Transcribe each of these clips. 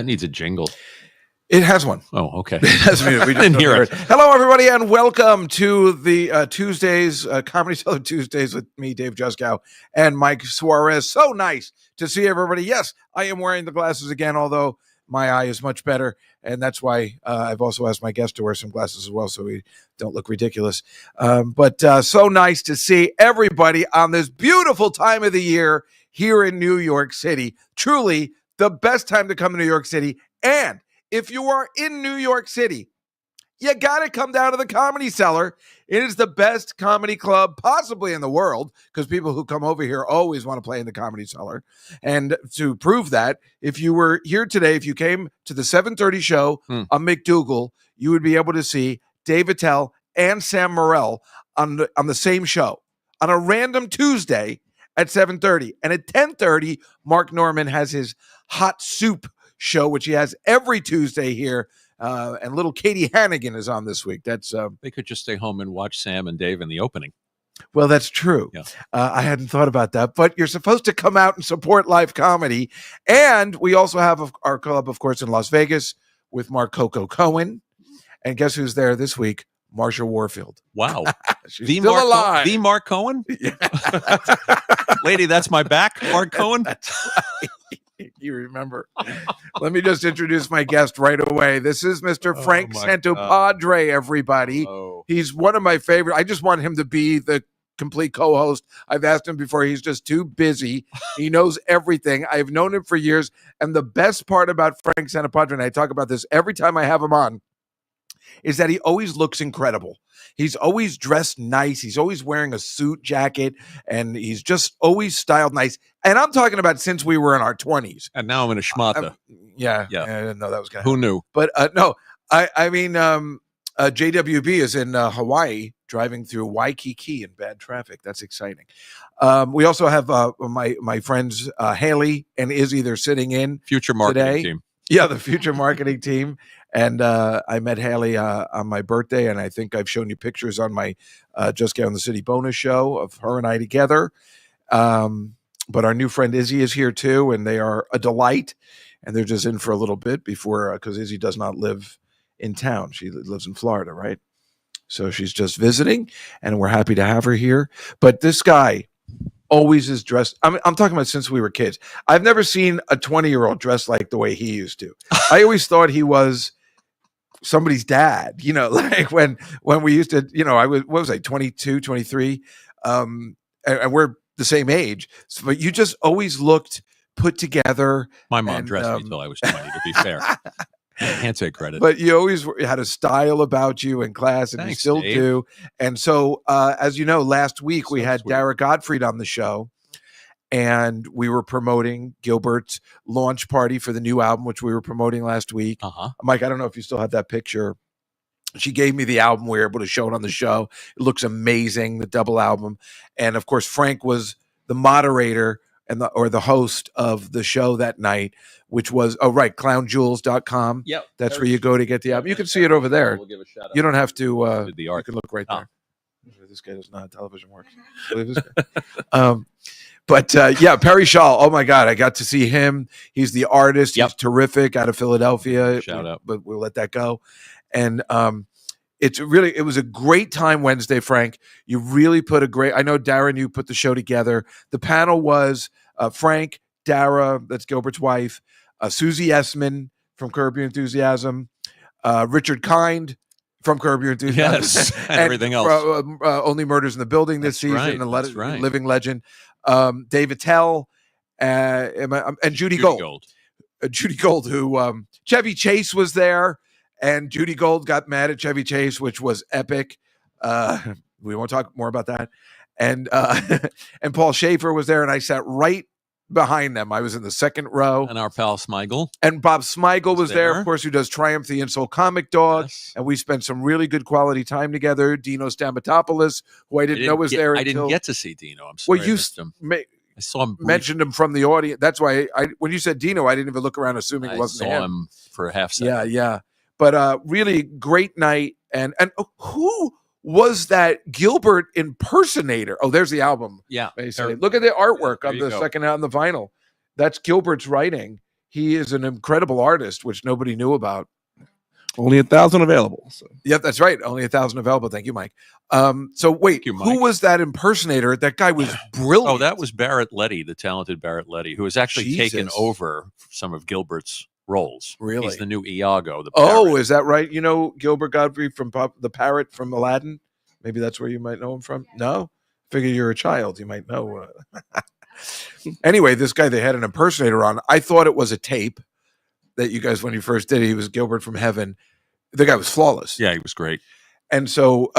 That needs a jingle. It has one. Oh, okay. It has me. We didn't hear it. Hello, everybody, and welcome to the Tuesdays, Comedy Cellar Tuesdays with me, Dave Juskow, and Mike Suarez. So nice to see everybody. Yes, I am wearing the glasses again, although my eye is much better, and that's why I've also asked my guest to wear some glasses as well, so we don't look ridiculous. But so nice to see everybody on this beautiful time of the year here in New York City. Truly the best time to come to New York City. And if you are in New York City, you got to come down to the Comedy Cellar. It is the best comedy club possibly in the world, because people who come over here always want to play in the Comedy Cellar. And to prove that, if you were here today, if you came to the 7:30 show on McDougal, you would be able to see Dave Attell and Sam Morril on the same show on a random Tuesday at 7:30. And at 10:30, Mark Norman has his Hot Soup show, which he has every Tuesday here. And little Katie Hannigan is on this week. That's They could just stay home and watch Sam and Dave in the opening. well, that's true. Yeah. I hadn't thought about that, but you're supposed to come out and support live comedy. And we also have our club, of course, in Las Vegas with Mark Coco Cohen. And guess who's there this week? Marsha Warfield. Wow. She's still alive. The Mark Cohen? Yeah. Lady, that's my back, Mark Cohen. You remember. Let me just introduce my guest right away. This is Mr. Frank Santopadre, everybody. Oh. He's one of my favorite. I just want him to be the complete co-host. I've asked him before. He's just too busy. He knows everything. I've known him for years. And the best part about Frank Santopadre, and I talk about this every time I have him on, is that he always looks incredible. He's always dressed nice. He's always wearing a suit jacket, and he's just always styled nice. And I'm talking about since we were in our 20s. And now I'm in a schmata. Yeah. I didn't know that was going to Who happen. knew? But no, I mean, JWB is in Hawaii, driving through Waikiki in bad traffic. That's exciting. We also have my friends Haley and Izzy. They're sitting in Future marketing today. team. Yeah, the future marketing team. And I met Haley on my birthday, and I think I've shown you pictures on my Just Get on the City bonus show of her and I together. But our new friend Izzy is here too, and they are a delight. And they're just in for a little bit before, because Izzy does not live in town. She lives in Florida, right? So she's just visiting, and we're happy to have her here. But this guy always is dressed. I'm talking about since we were kids. I've never seen a 20-year-old dressed like the way he used to. I always thought he was somebody's dad, like when we used to, I was, what was I, 22, 23, and we're the same age. So, but you just always looked put together. My mom dressed me until I was 20, to be fair. I can't take credit. But you always had a style about you in class, and Thanks, you still Dave. do. And so, as you know, last week we had Gilbert Gottfried on the show, and we were promoting Gilbert's launch party for the new album, which we were promoting last week. Mike, I don't know if you still have that picture. She gave me the album. We were able to show it on the show. It looks amazing, the double album. And of course, Frank was the moderator or the host of the show that night, which was, clownjewels.com. Yep. That's where you go to get the album. You can see it over there. We'll give a shout out. You don't have to, The art. you can look right there. This guy does not how television works. Believe this guy. But Perry Shaw. Oh my God, I got to see him. He's the artist. Yep. He's terrific out of Philadelphia. Shout out. But we'll let that go. And it was a great time Wednesday, Frank. You really put I know Darren, you put the show together. The panel was Frank, Dara, that's Gilbert's wife, Susie Essman from Curb Your Enthusiasm, Richard Kind from Curb Your Enthusiasm. Yes, and everything else. Only Murders in the Building this season, That's right. Living Legend. Dave Attell, and Judy Gold. Judy Gold, who Chevy Chase was there, and Judy Gold got mad at Chevy Chase, which was epic. We won't talk more about that. And and Paul Schaefer was there, and I sat right behind them. I was in the second row. And our pal Smigel. And Bob Smigel was there, of course, who does Triumph the Insult Comic Dog. Yes. And we spent some really good quality time together. Dino Stamatopoulos, who I didn't know was there. I didn't get to see Dino. I'm sorry. Well, you I saw him mentioned him from the audience. That's why when you said Dino, I didn't even look around assuming it wasn't him. I saw him for a half second. Yeah. But really great night. And who was that Gilbert impersonator? Oh, there's the album. Yeah. Basically. Look at the artwork on the go. second out on the vinyl. That's Gilbert's writing. he is an incredible artist, which nobody knew about. Only 1,000 available. So. Yep, that's right. Only 1,000 available. Thank you, Mike. So wait, you, who Mike. was that impersonator? That guy was brilliant. Oh, that was Barrett Letty, the talented Barrett Letty, who has actually taken Jesus. over some of Gilbert's roles. Really? He's the new Iago. The Oh, parrot. is that right? You know Gilbert Gottfried from the parrot from Aladdin? Maybe that's where you might know him from. No? Figure you're a child. You might know. Anyway, this guy, they had an impersonator on. I thought it was a tape that you guys, when you first did it, he was Gilbert from Heaven. The guy was flawless. Yeah, he was great. And so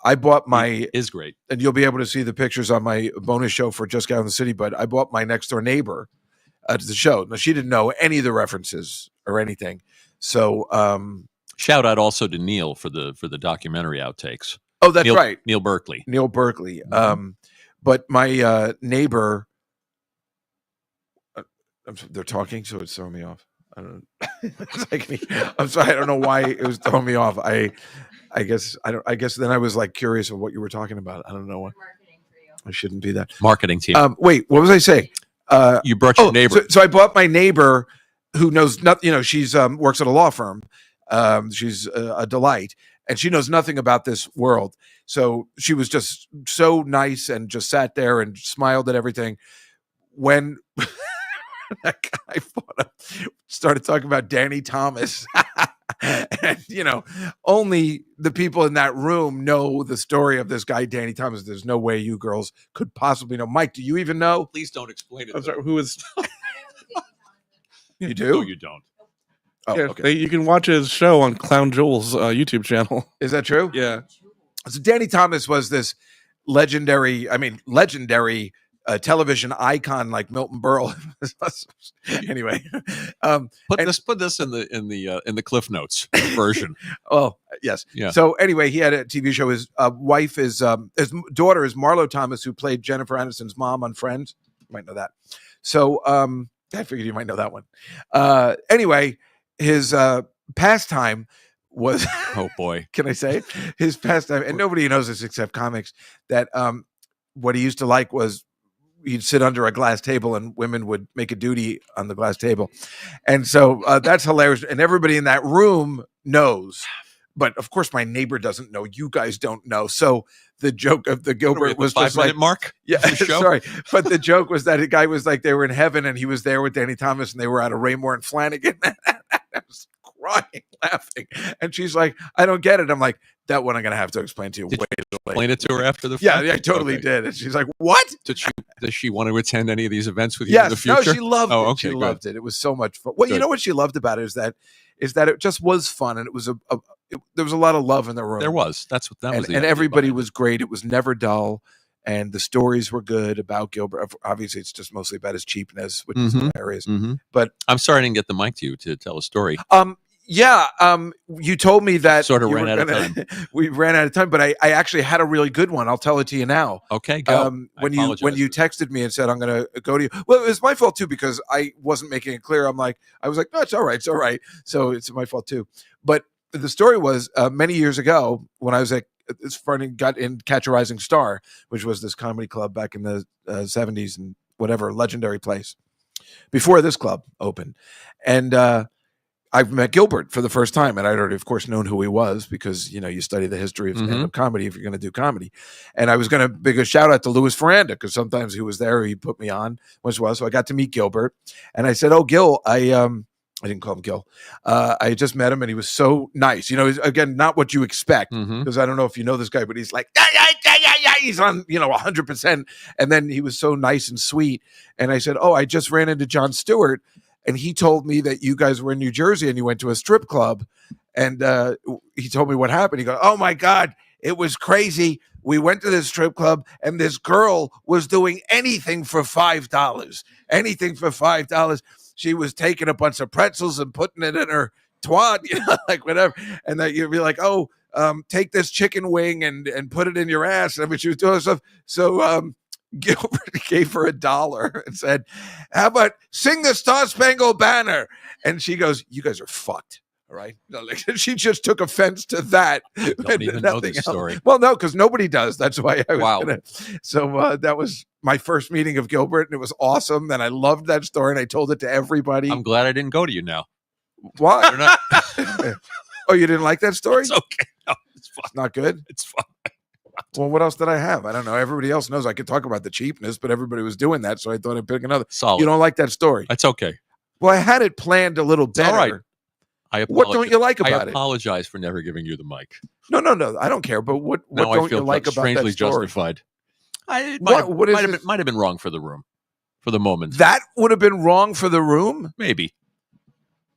I bought my... He is great. And you'll be able to see the pictures on my bonus show for Juskow in the City, but I bought my next door neighbor to the show. Now, she didn't know any of the references or anything. So... shout out also to Neil for the documentary outtakes. Oh, that's right. Neil Berkeley. Neil Berkeley. But my neighbor... they're talking, so it's throwing me off. I don't know. I'm sorry. I don't know why it was throwing me off. I guess then I was like curious of what you were talking about. I don't know what. Marketing for you. I shouldn't be that. Marketing team. Wait, what was I saying? You brought your neighbor. So I bought my neighbor who knows nothing. You know, she's works at a law firm. She's a delight, and she knows nothing about this world. So she was just so nice and just sat there and smiled at everything. When that guy started talking about Danny Thomas, and only the people in that room know the story of this guy, Danny Thomas. There's no way you girls could possibly know. Mike, do you even know? Please don't explain it. I'm sorry, who is? You do? No, you don't. Oh, Yeah, okay. you can watch his show on Clown Joel's YouTube channel. Is that true? Yeah. So Danny Thomas was this legendary television icon like Milton Berle. Anyway, put this in the Cliff Notes version. Oh yes, yeah. So anyway, he had a TV show. His wife is his daughter is Marlo Thomas, who played Jennifer Aniston's mom on Friends. You might know that. So I figured you might know that one. Anyway, his pastime was oh boy, can I say it? His pastime, and nobody knows this except comics, that what he used to like was he'd sit under a glass table and women would make a duty on the glass table. And so that's hilarious. And everybody in that room knows. But of course, my neighbor doesn't know. You guys don't know. So the joke of the Gilbert was just like, mark. Yeah, sorry. But the joke was that the guy was like, they were in heaven and he was there with Danny Thomas and they were out of Raymore and Flanagan. I was crying, laughing. And she's like, I don't get it. I'm like, that one I'm going to have to explain to you. Did you explain it to her after the Yeah, I totally did. And she's like, what? Does she want to attend any of these events with you in the future? No, she loved it. Okay, she loved it. It was so much fun. Well, you know what she loved about it is that it just was fun. And it was there was a lot of love in the room. There was. That was and everybody was great. It was never dull. And the stories were good about Gilbert. Obviously, it's just mostly about his cheapness, which is hilarious. Mm-hmm. But I'm sorry I didn't get the mic to you to tell a story. You told me that sort of ran out of time. We ran out of time, but I actually had a really good one. I'll tell it to you now. Okay, go. When you texted me and said I'm going to go to you, well, it was my fault too because I wasn't making it clear. I was like, no, it's all right. So it's my fault too. But the story was many years ago when I was at got in Catch a Rising Star, which was this comedy club back in the 70s and whatever, legendary place before this club opened, and I've met Gilbert for the first time, and I'd already, of course, known who he was because, you study the history of stand-up comedy if you're going to do comedy. And I was going to big a shout out to Louis Ferranda because sometimes he was there, he put me on once in a while. So I got to meet Gilbert, and I said, "Oh, Gil, I didn't call him Gil. I just met him, and he was so nice. Again, not what you expect because I don't know if you know this guy, but he's like, yeah. He's on, 100%. And then he was so nice and sweet. And I said, "Oh, I just ran into Jon Stewart." And he told me that you guys were in New Jersey and you went to a strip club. And he told me what happened. He goes, "Oh, my God, it was crazy. We went to this strip club and this girl was doing anything for $5. Anything for $5. She was taking a bunch of pretzels and putting it in her twat, like whatever. And that you'd be like, oh, take this chicken wing and put it in your ass." And she was doing stuff. So Gilbert gave her $1 and said, "How about sing the Star Spangled Banner?" And she goes, "You guys are fucked. All right. No, like, she just took offense to that. I don't even know this story. Well, no, because nobody does. That's why I was Wow. gonna. So that was my first meeting of Gilbert, and it was awesome. And I loved that story, and I told it to everybody. I'm glad I didn't go to you now. Why? You're not- Oh, you didn't like that story? It's okay. No, it's fine. It's not good. It's fine. Well, what else did I have? I don't know. Everybody else knows I could talk about the cheapness, but everybody was doing that, so I thought I'd pick another. Solid. You don't like that story? That's okay. Well, I had it planned a little better. all right. I What don't you like about I it? apologize for never giving you the mic. No, I don't care. But what Now don't I feel you like about strangely that story? justified. What is this? Might have been wrong for the room, for the moment. That would have been wrong for the room. Maybe.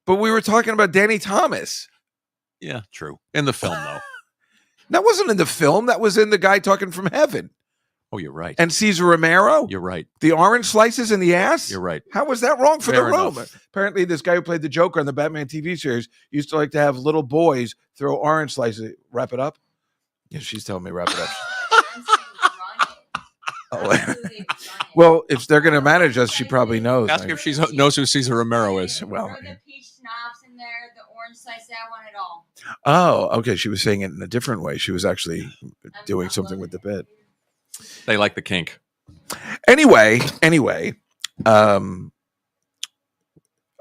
But we were talking about Danny Thomas. Yeah, true. In the film, though. That wasn't in the film. That was in The Guy Talking from Heaven. Oh, you're right. And Cesar Romero. You're right. The orange slices in the ass. You're right. How was that wrong for Fair the room? enough. Apparently, this guy who played the Joker on the Batman TV series used to like to have little boys throw orange slices. Wrap it up. Yeah, she's telling me wrap it up. Oh, well, if they're going to manage us, she probably knows. Ask her if she knows who Cesar Romero is. Well, Throw the peach schnapps in there, the orange slice. I want it all. oh, okay. She was saying it in a different way. She was actually doing something with the bit. They like the kink. Anyway,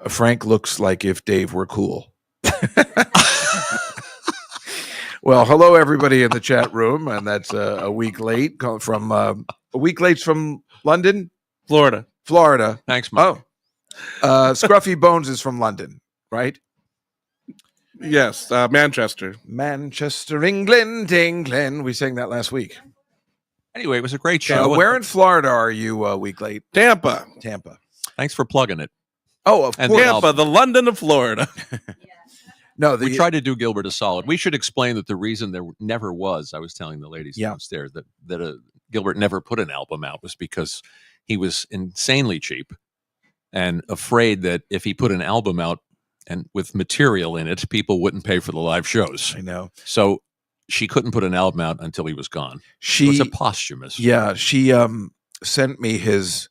Frank looks like if Dave were cool. Well, hello everybody in the chat room, and that's a week late from London, Florida. Thanks, Mike. Oh, Scruffy Bones is from London, right? Yes, Manchester. Manchester, England. We sang that last week. Anyway, it was a great show. Where in Florida are you a week late? Tampa. Thanks for plugging it. Oh, of And course. Tampa, the London of Florida. No, We tried to do Gilbert a solid. We should explain that the reason there never was, I was telling the ladies downstairs, that Gilbert never put an album out was because he was insanely cheap and afraid that if he put an album out and with material in it, people wouldn't pay for the live shows. I know. So she couldn't put an album out until he was gone. It was a posthumous. Yeah, she sent me his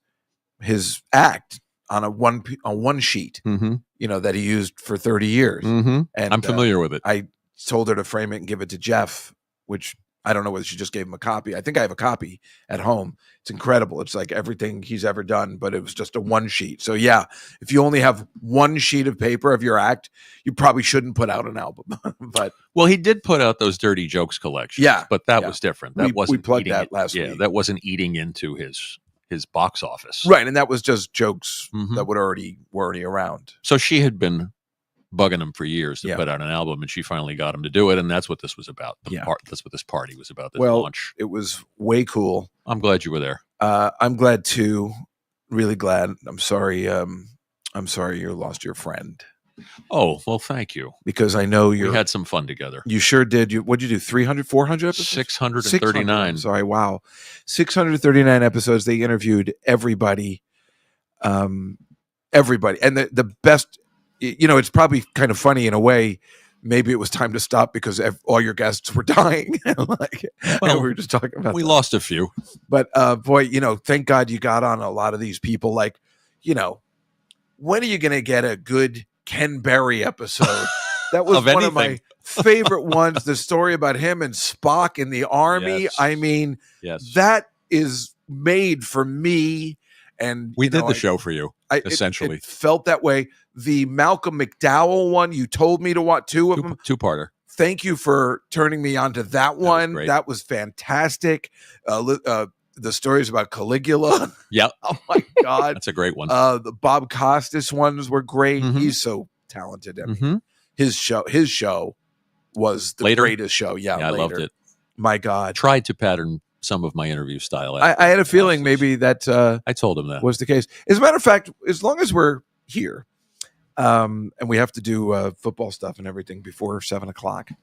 act on a one sheet, Mm-hmm. that he used for 30 years. Mm-hmm. And I'm familiar with it. I told her to frame it and give it to Jeff, which I don't know whether she just gave him a copy. I think I have a copy at home. It's incredible. It's like everything he's ever done, but it was just a one sheet. So yeah, if you only have one sheet of paper of your act, you probably shouldn't put out an album. But well, he did put out those Dirty Jokes collections. Yeah, but that yeah. was different. That We wasn't plugged eating that last Yeah, week. that wasn't eating into his box office. right, and that was just jokes Mhm. that were already around. So she had been bugging him for years to Yeah. put out an album, and she finally got him to do it, and that's what this was about. Yeah. That's what this party was about. This Well, launch. It was way cool. I'm glad you were there. I'm glad too. Really glad. I'm sorry you lost your friend, Oh well, thank you. because I know We had some fun together. you sure did. What'd you do? 300, 400 episodes? 639. Sorry, wow. 639 episodes. They interviewed everybody. Everybody. And the best, it's probably kind of funny in a way. Maybe it was time to stop because all your guests were dying. Well, we were just talking about We that. lost a few. But boy, thank God you got on a lot of these people. Like, when are you going to get a good Ken Berry episode? That was Of one of my anything. favorite ones. The story about him and Spock in the army. Yes. I mean, Yes, that is made for me. And we did the show for you. it essentially. felt that way. The Malcolm McDowell one, you told me to watch two of them. Two-parter. Thank you for turning me on to that was one. great. That was fantastic. The stories about Caligula. Yep, Oh my God. that's a great one. The Bob Costas ones were great. Mhm. He's so talented. I mean, Mhm. his show was the Later? greatest show. Yeah, I loved later. it. My God. Tried to pattern some of my interview style. I had a feeling maybe that I told him that. was the case. As a matter of fact, as long as we're here, and we have to do football stuff and everything before 7:00,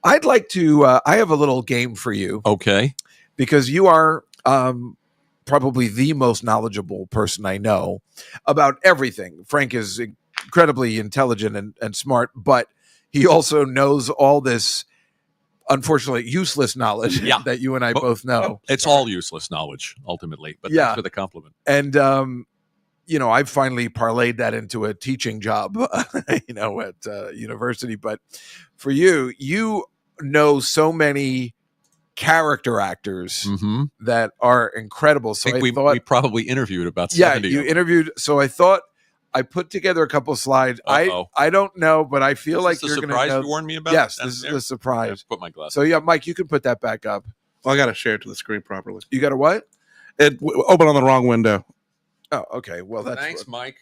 I'd like to. I have a little game for you Okay. because you are probably the most knowledgeable person I know about everything. Frank is incredibly intelligent and smart, but he also knows all this, unfortunately, useless knowledge Yeah. that you and I But- both know. It's all useless knowledge ultimately, but Yeah. thanks for the compliment. And I finally parlayed that into a teaching job, at university. But for you know so many character actors that are incredible. So I think we probably interviewed about 70 you of them. interviewed. So I thought I put together a couple slides. I don't know, but I feel like you're going to know. Surprise you warned me about? Yes, this is the surprise. Put my glasses. So yeah, Mike, you can put that back up. Well, I got to share it to the screen properly. You got a what? It opened on the wrong window. Oh, okay. Well, that's Thanks, Mike.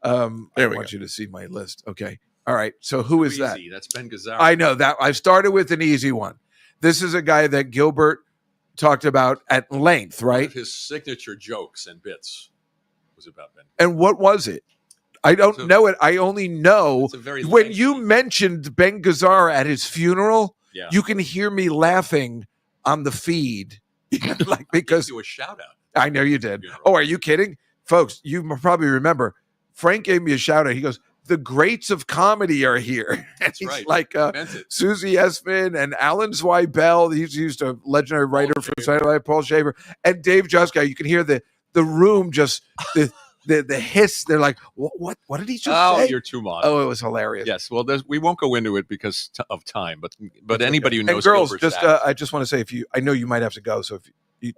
I There we want go. you to see my list. Okay. All right. So who is that? Easy. That's Ben Gazzara. I know that. I started with an easy one. This is a guy that Gilbert talked about at length, One right? of his signature jokes and bits was about Ben. And what was it? I don't know it. I only know It's a very when lengthy- you mentioned Ben Gazzara at his funeral, Yeah. you can hear me laughing on the feed. Like, because do a shout out. I know you did. Funeral. Oh, are you kidding? Folks, you probably remember Frank gave me a shout out. He goes, the greats of comedy are here. That's He's right. like Meant it. Susie Essman and Alan Zweibel. He's used a legendary writer from Saturday Night Live, Paul Shaver, and Dave Juskow. You can hear the room just the hiss. They're like, what did he just say? You're too modern. Oh, it was hilarious. Yes. Well, we won't go into it because of time, but anybody who And knows girls, Gilbert's just act- I just want to say, I know you might have to go, so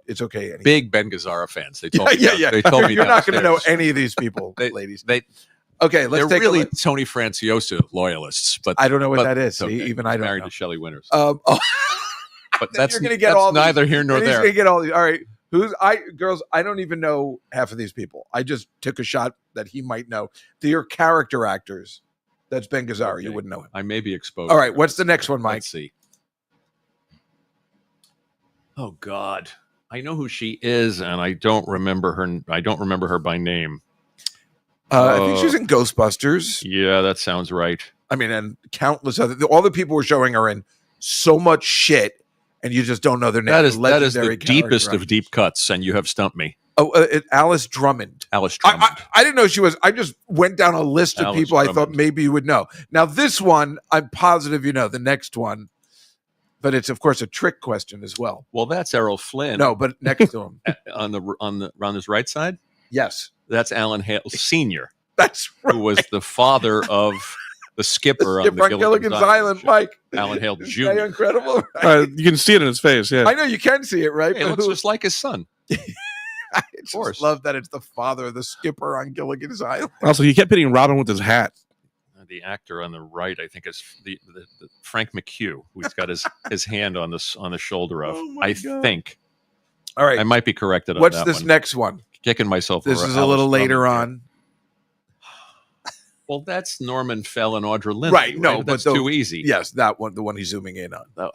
it's okay. Anyway. big Ben Gazzara fans. They told me. Yeah. They told me You're not going to know downstairs. any of these people, ladies. Okay, let's They're take a really look. Tony Franciosa loyalists, but I don't know what but that is. it's okay. Even I don't married know. to Shelley Winters. Oh, But then that's you're gonna get that's all these- neither here nor and he's there. gonna get all these. All right, girls? I don't even know half of these people. I just took a shot that he might know. They're character actors. That's Ben Gazzara. Okay. You wouldn't know him. I may be exposed. All right, here. what's the next one, Mike? Let's see. Oh God, I know who she is, and I don't remember her. I don't remember her by name. I think she's in Ghostbusters. Yeah, that sounds right. I mean, and countless other. All the people we're showing are in so much shit, and you just don't know their name. That is the Legendary deepest character. of deep cuts, and you have stumped me. Oh, Alice Drummond. Alice Drummond. I didn't know she was. I just went down a list of Alice people I thought Drummond. maybe you would know. Now, this one, I'm positive you know. The next one, but it's of course a trick question as well. Well, that's Errol Flynn. No, but next to him, on his right side, yes, that's Alan Hale Senior, that's right. who was the father of the skipper on the Skipper on Gilligan's Island, show. Mike. Alan Hale Isn't that Jr. incredible? Right? You can see it in his face. Yeah. I know you can see it, right? Hey, But looks who- just like his son. I just course. love that it's the father of the skipper on Gilligan's Island. Also, he kept hitting Robin with his hat. The actor on the right, I think, is the Frank McHugh, who's got his hand on the shoulder of. Oh my I God. think All right, I might be corrected on what's that this one. next one? Kicking myself. This over is a Alice little later Drummond on. Well, that's Norman Fell and Audra Lindley. Right, no, but that's the- too easy. Yes, that one, the one he's zooming in on. Oh.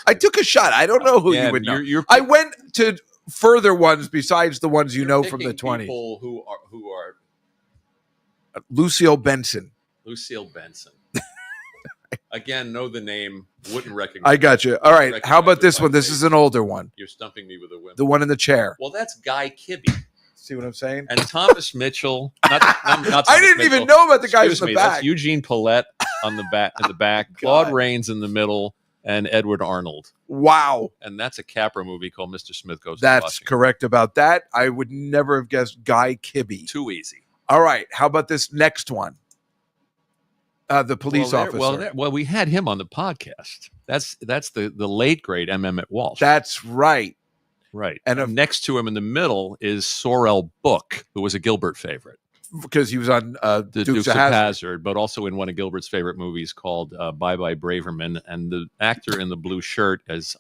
I took a shot. I don't know who Yeah, you would know. you're I went to further ones besides the ones you know from the picking 20s. people who are Lucille Benson. Lucille Benson. Again, know the name, wouldn't recognize. I got you. All right. Recognize How about it this by one? This face. is an older one. You're stumping me with a whim. The one in the chair. Well, that's Guy Kibbe See what I'm saying? and Thomas Mitchell. Not I Thomas didn't Mitchell. even know about the guys Excuse in me, the back. That's Eugene Paulette on the back. In the back, Claude God. Rains in the middle, and Edward Arnold. Wow. And that's a Capra movie called Mr. Smith Goes to That's Washington. correct about that. I would never have guessed Guy Kibbe. Too easy. All right. How about this next one? The police officer. Well, we had him on the podcast. That's the late great M. Emmett Walsh. That's right. right. and And a- next to him in the middle is Sorrel Book, who was a Gilbert favorite. Because he was on The Dukes of Hazzard. but also in one of Gilbert's favorite movies called Bye Bye Braverman. And the actor in the blue shirt is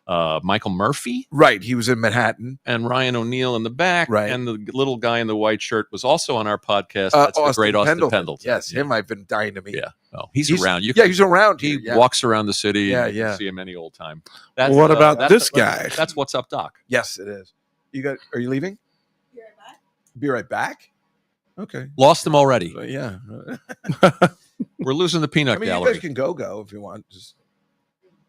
Michael Murphy, Right. He was in Manhattan. and Ryan O'Neal in the back. Right. And the little guy in the white shirt was also on our podcast. That's the great Austin Pendleton. Yes, Yeah. him I've been dying to meet. Yeah. Oh, he's around. You Yeah, he's around he here. Yeah. walks around the city. Yeah, and you yeah. can see him any old time. What about that's- this guy? That's What's Up, Doc. Yes, it is. Are you leaving? Be right back. Be right back. Okay. Lost him already. Yeah. We're losing the peanut I mean, you gallery. guys can go if you want.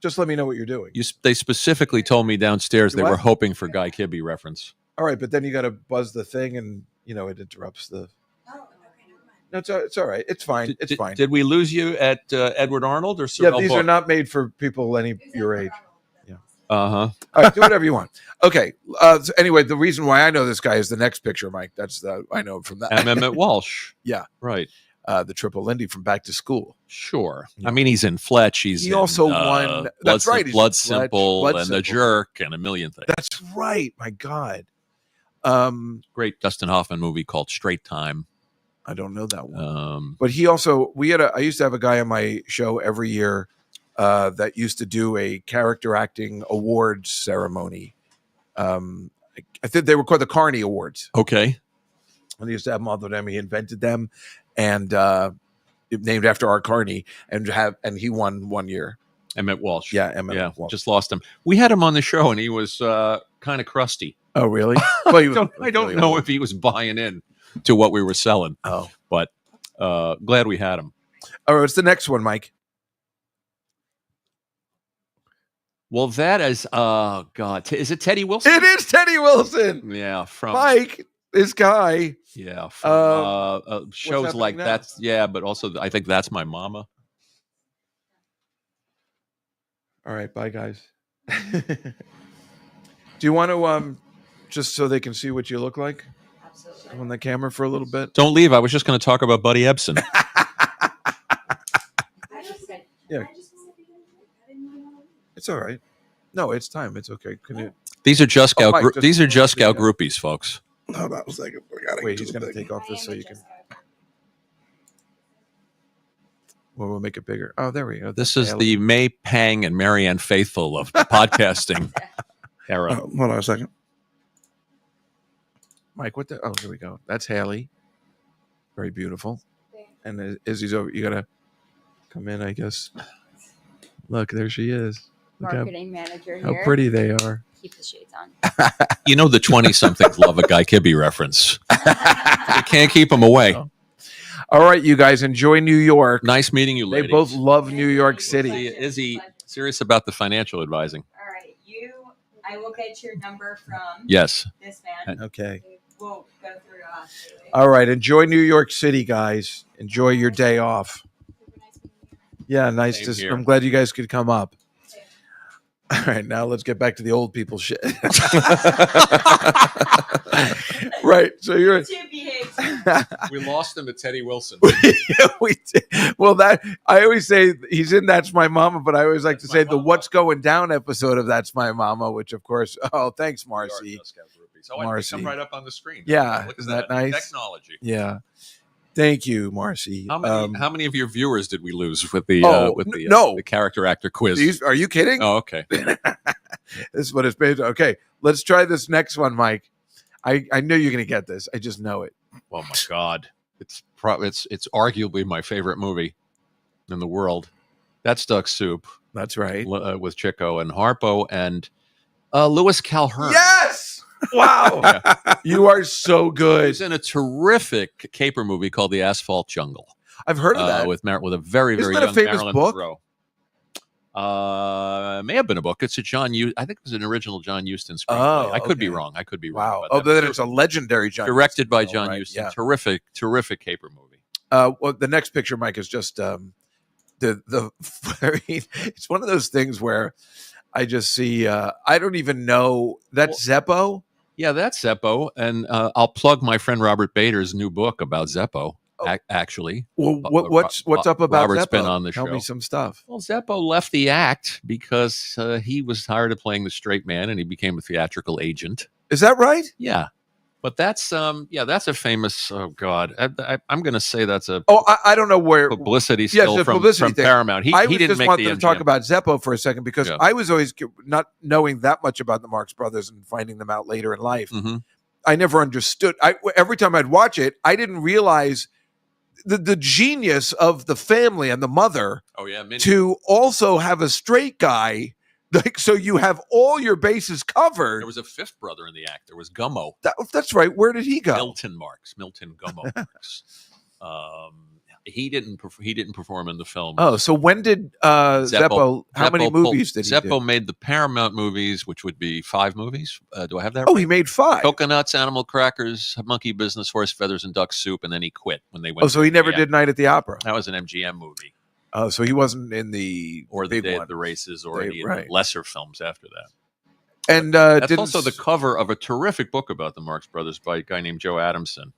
Just let me know what you're doing. They specifically told me downstairs they What? were hoping for Guy Kibbe reference. All right, but then you got to buzz the thing, and it interrupts the. Oh, okay, never mind. No, it's all right. It's fine. It's fine. Did we lose you at Edward Arnold or Yeah, Sorrel these Book? are not made for people any Is that your for age. Ronald? Yeah. All right, do whatever you want. Okay. So anyway, the reason why I know this guy is the next picture, Mike. I know him from that. Emmett Walsh. Yeah. Right. The Triple Lindy from Back to School. Sure. Yeah. I mean, he's in Fletch. He also won. That's right. Blood Simple Blood and Simple. The Jerk and a million things. That's right. My God. Great Dustin Hoffman movie called Straight Time. I don't know that one. But he also, I used to have a guy on my show every year that used to do a character acting awards ceremony. I think they were called the Carney Awards. Okay. And he used to have them all the time. He invented them and named after Art Carney and he won one year. Emmett Walsh. Yeah, Emmett Walsh. Just lost him. We had him on the show and he was kind of crusty. Oh, really? Well, I don't know if he was buying in to what we were selling. Oh. But glad we had him. All right, what's the next one, Mike? Well, that is, oh, God. Is it Teddy Wilson? It is Teddy Wilson. Yeah. From Mike, this guy. Yeah. From shows like now? That's, yeah, but also I think That's My Mama. All right, bye, guys. Do you want to, just so they can see what you look like? Absolutely. On the camera for a little bit? Don't leave. I was just going to talk about Buddy Ebsen. Yeah. It's all right. No, it's time. It's okay. Can you? These are Juskow. Mike, These are Juskow yeah. groupies, folks. Hold on a second. Wait, he's going to take off this so you can. Well, we'll make it bigger. Oh, there we go. This is the May Pang and Marianne Faithfull of podcasting era. Hold on a second. Mike, what the? Oh, here we go. That's Haley. Very beautiful. And Izzy's over. You got to come in, I guess. Look, there she is. Look Marketing manager how here. pretty they are. Keep the shades on. You know the 20-somethings love a Guy Kibbe reference. You can't keep them away. Oh. All right, you guys, enjoy New York. Nice meeting you, ladies. They both love New York City. See, Izzy, serious about the financial advising. All right, I will get your number from Yes. this man. Okay. We'll go through All right, enjoy New York City, guys. Enjoy your day off. Yeah, nice Same to. here. I'm glad you guys could come up. All right, now let's get back to the old people shit. Right, so you're. We lost him to Teddy Wilson. We did. Well, that I always say he's in That's My Mama, but I always like to say the What's Going Down episode of That's My Mama, which of course. Oh, thanks, Marcy. Oh, I Marcy. come right up on the screen. Yeah, Look at isn't that nice? Technology. Yeah, thank you, Marcy. How many of your viewers did we lose with the no. the character actor quiz? Are you kidding? Oh, okay. This is what it's based on. Okay, let's try this next one, Mike. I know you're going to get this. I just know it. Oh my God, it's arguably my favorite movie in the world. That's Duck Soup. That's right. With Chico and Harpo and Lewis Calhoun. Yes. Wow. Yeah. You are so good. He's in a terrific caper movie called The Asphalt Jungle. I've heard of that with a very Isn't very that young a famous Marilyn book? Monroe. May have been a book. It's a John Huston. I think it was an original John Huston screenplay. Oh, I could be okay. wrong. I could be Wow. wrong. Oh, then it's a legendary John. Directed by Huston John film, Huston. right? Yeah. Terrific caper movie. Well, the next picture, Mike, is just it's one of those things where I just see. I don't even know that's Zeppo. Yeah, that's Zeppo, and I'll plug my friend Robert Bader's new book about Zeppo. Actually, well, what's up about Robert's Zeppo? been on the show. Tell me some stuff. Well, Zeppo left the act because he was tired of playing the straight man, and he became a theatrical agent. Is that right? Yeah, but that's a famous. Oh God, I'm going to say that's a. Oh, I don't know where publicity still from Paramount. He didn't just make wanted the to MGM. talk about Zeppo for a second because I was always not knowing that much about the Marx Brothers and finding them out later in life. Mm-hmm. I never understood. Every time I'd watch it, I didn't realize the genius of the family and the mother. Oh yeah, Minnie. To also have a straight guy, like so you have all your bases covered. There was a fifth brother in the act. There was Gummo. That's right. Where did he go? Milton Gummo Marx. He didn't perform in the film. Oh, so when did Zeppo? How many movies did he do? Zeppo made the Paramount movies, which would be 5 movies. Do I have that? Oh, right? he made 5. Coconuts, Animal Crackers, Monkey Business, Horse Feathers, and Duck Soup, and then he quit when they went. Oh, so he never did Night at the Opera. That was an MGM movie. Oh, so he wasn't in the or the big Day one. of the Races, or any of right. the lesser films after that. And That's didn't also the cover of a terrific book about the Marx Brothers by a guy named Joe Adamson,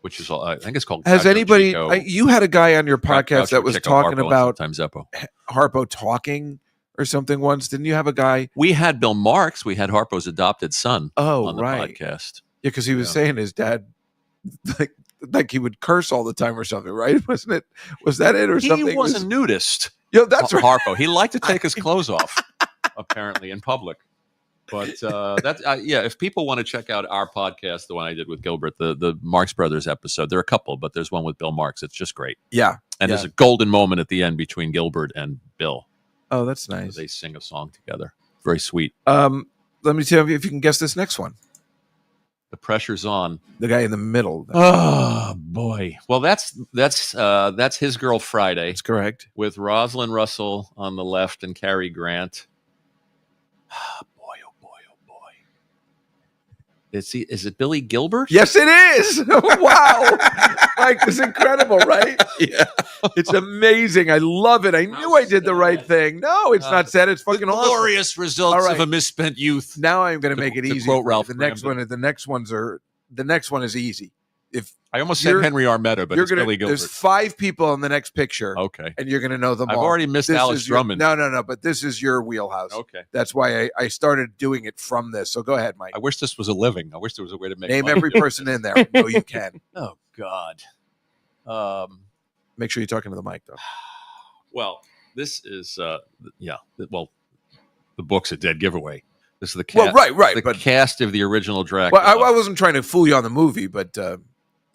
which is, I think it's called. Has Gaucho anybody? Chico. You had a guy on your podcast Gaucho that was Chico, talking Harpo, and about sometimes Eppo. Harpo talking or something once. Didn't you have a guy? We had Bill Marx. We had Harpo's adopted son on the right. podcast. Yeah, because he was saying his dad, like he would curse all the time or something, right? Wasn't it? Was that it or something? He was a nudist. Yeah, that's right. Harpo. He liked to take his clothes off, apparently, in public. But if people want to check out our podcast, the one I did with Gilbert, the Marx Brothers episode, there are a couple, but there's one with Bill Marx. It's just great. Yeah. And there's a golden moment at the end between Gilbert and Bill. Oh, that's nice. They sing a song together. Very sweet. Let me tell you if you can guess this next one. The pressure's on. The guy in the middle. Oh boy. Well, that's His Girl Friday. That's correct. With Rosalind Russell on the left and Cary Grant. Is it Billy Gilbert? Yes, it is. Wow. Like, it's incredible, right? Yeah. It's amazing. I love it. I knew I did the right thing. No, it's not sad. It's fucking the awesome. glorious results All right. of a misspent youth. Now I'm going to make it to easy. quote for you. Ralph The next Cramden. the next one is easy. If I almost said Henry Armetta, but it's Billy Gilbert. There's 5 people in the next picture. Okay. And you're going to know them I've all. already missed Alice Drummond. No, but this is your wheelhouse. Okay. That's why I started doing it from this. So go ahead, Mike. I wish this was a living. I wish there was a way to make Name money every doing person this. in there. No, you can. Oh, God. Make sure you're talking to the mic, though. Well, this is, the book's a dead giveaway. This is the Well, right. the But cast of the original Dracula. well, I wasn't trying to fool you on the movie, but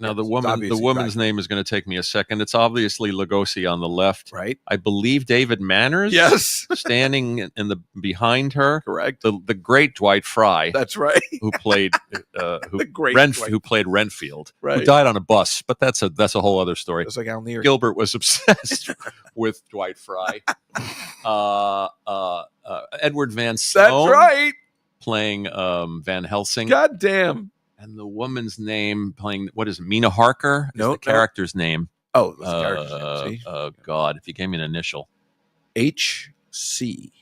Now it's the obviously woman's Dracula. name is going to take me a second. It's obviously Lugosi on the left. Right? I believe David Manners. Yes. Standing in the behind her. Correct. The great Dwight Fry, That's right. who played The great Dwight. who played Renfield, who Right. died on a bus. But that's a whole other story. Just like Al Neary. Gilbert was obsessed with Dwight Fry. Edward Van Sloan. That's right. Playing Van Helsing. God damn. And the woman's name playing, what is it, Mina Harker? Is No, the character's name. Oh, that's the character's name. See? Oh, God. If you gave me an initial. H.C.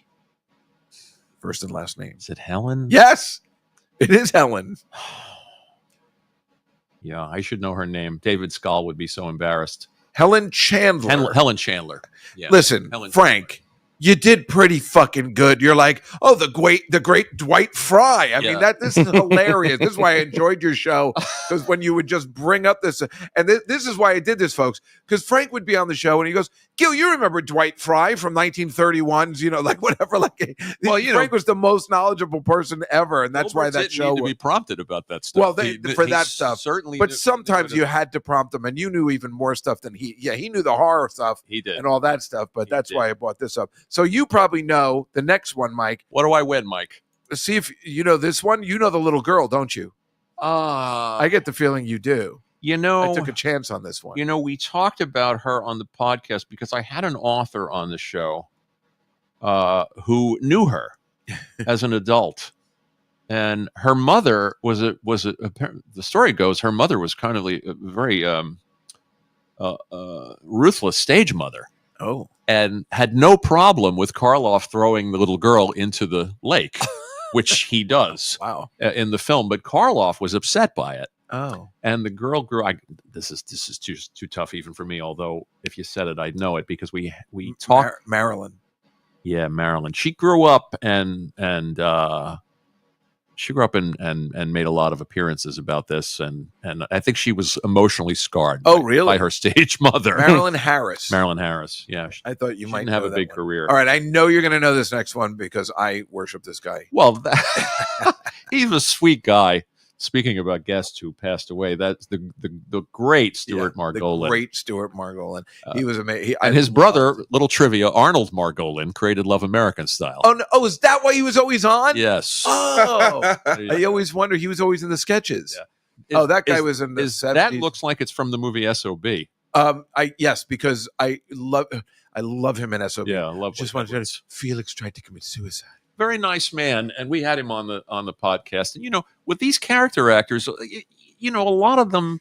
First and last name. Is it Helen? Yes. It is Helen. Yeah, I should know her name. David Scull would be so embarrassed. Helen Chandler. Helen Chandler. Yeah. Listen, Helen Frank, you did pretty fucking good. You're like, oh, the great Dwight Fry. I mean, this is hilarious. This is why I enjoyed your show, because when you would just bring up this, and this is why I did this, folks, because Frank would be on the show and he goes, Gil, you remember Dwight Fry from 1931's, like whatever. Like, well, Frank was the most knowledgeable person ever, and that's why Gilbert that didn't show need to be prompted about that stuff. Well, for that stuff, certainly. but sometimes you had to prompt him, and you knew even more stuff than he. Yeah, he knew the horror stuff. He did, and all that stuff. But that's why I brought this up. So you probably know the next one, Mike. What do I win, Mike? See if you know this one. You know the little girl, don't you? I get the feeling you do. I took a chance on this one. We talked about her on the podcast because I had an author on the show who knew her as an adult, and her mother the story goes, her mother was kind of a very ruthless stage mother. Oh, and had no problem with Karloff throwing the little girl into the lake, which he does. Wow. In the film, but Karloff was upset by it. Oh, and the girl grew. This is too tough even for me. Although if you said it, I'd know it because we talked. Marilyn. Yeah, Marilyn. She grew up and she grew up and made a lot of appearances about this, and I think she was emotionally scarred. Oh, really? By her stage mother, Marilyn Harris. Marilyn Harris. Yeah, I thought you might didn't have know a big one. career. All right, I know you're going to know this next one because I worship this guy. Well, he's a sweet guy. Speaking about guests who passed away, that's the great Stuart Margolin. The great Stuart Margolin. He was amazing. And his brother, little trivia, Arnold Margolin, created Love American Style. Oh, no. Oh, is that why he was always on? Yes. Oh, I always wonder. He was always in the sketches. Yeah. That guy was in the 70s. That looks like it's from the movie S.O.B. Yes, because I love him in S.O.B. Yeah, I love. Just wanted to. Felix tried to commit suicide. Very nice man, and we had him on the podcast. And with these character actors, a lot of them,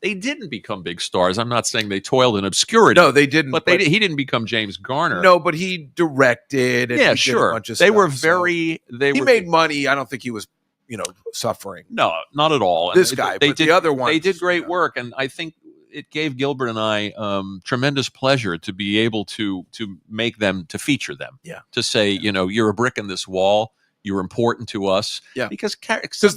they didn't become big stars. I'm not saying they toiled in obscurity. No, they didn't. But he didn't become James Garner. No, but he directed. And he did a bunch of they stuff, were very. He made money. I don't think he was, suffering. No, not at all. This guy, but the other ones, they did great work, and I think it gave Gilbert and I tremendous pleasure to be able to make them, to feature them. Yeah. To say, you're a brick in this wall. You're important to us. Yeah. Because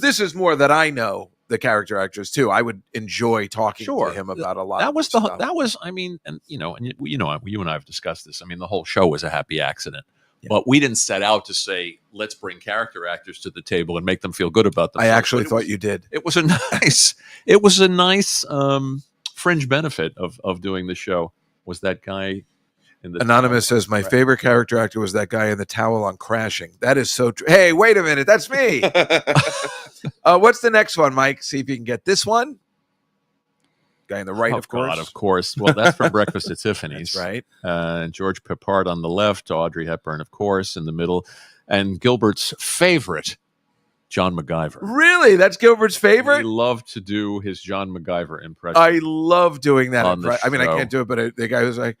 this is more that I know the character actors too. I would enjoy talking to him about a lot. I mean, and you and I have discussed this. I mean, the whole show was a happy accident. Yeah. But we didn't set out to say, let's bring character actors to the table and make them feel good about themselves. I actually thought you did. It was a nice fringe benefit of doing the show. Was that guy in the Anonymous says, my favorite character actor was that guy in the towel on Crashing. That is so true. Hey, wait a minute. That's me. What's the next one, Mike? See if you can get this one. Guy on the right, of course. God, of course. Well, that's from Breakfast at Tiffany's. That's right. George Peppard on the left, Audrey Hepburn, of course, in the middle, and Gilbert's favorite, John MacGyver. Really? That's Gilbert's favorite? He loved to do his John MacGyver impression. I love doing that. I mean, I can't do it, but the guy was like,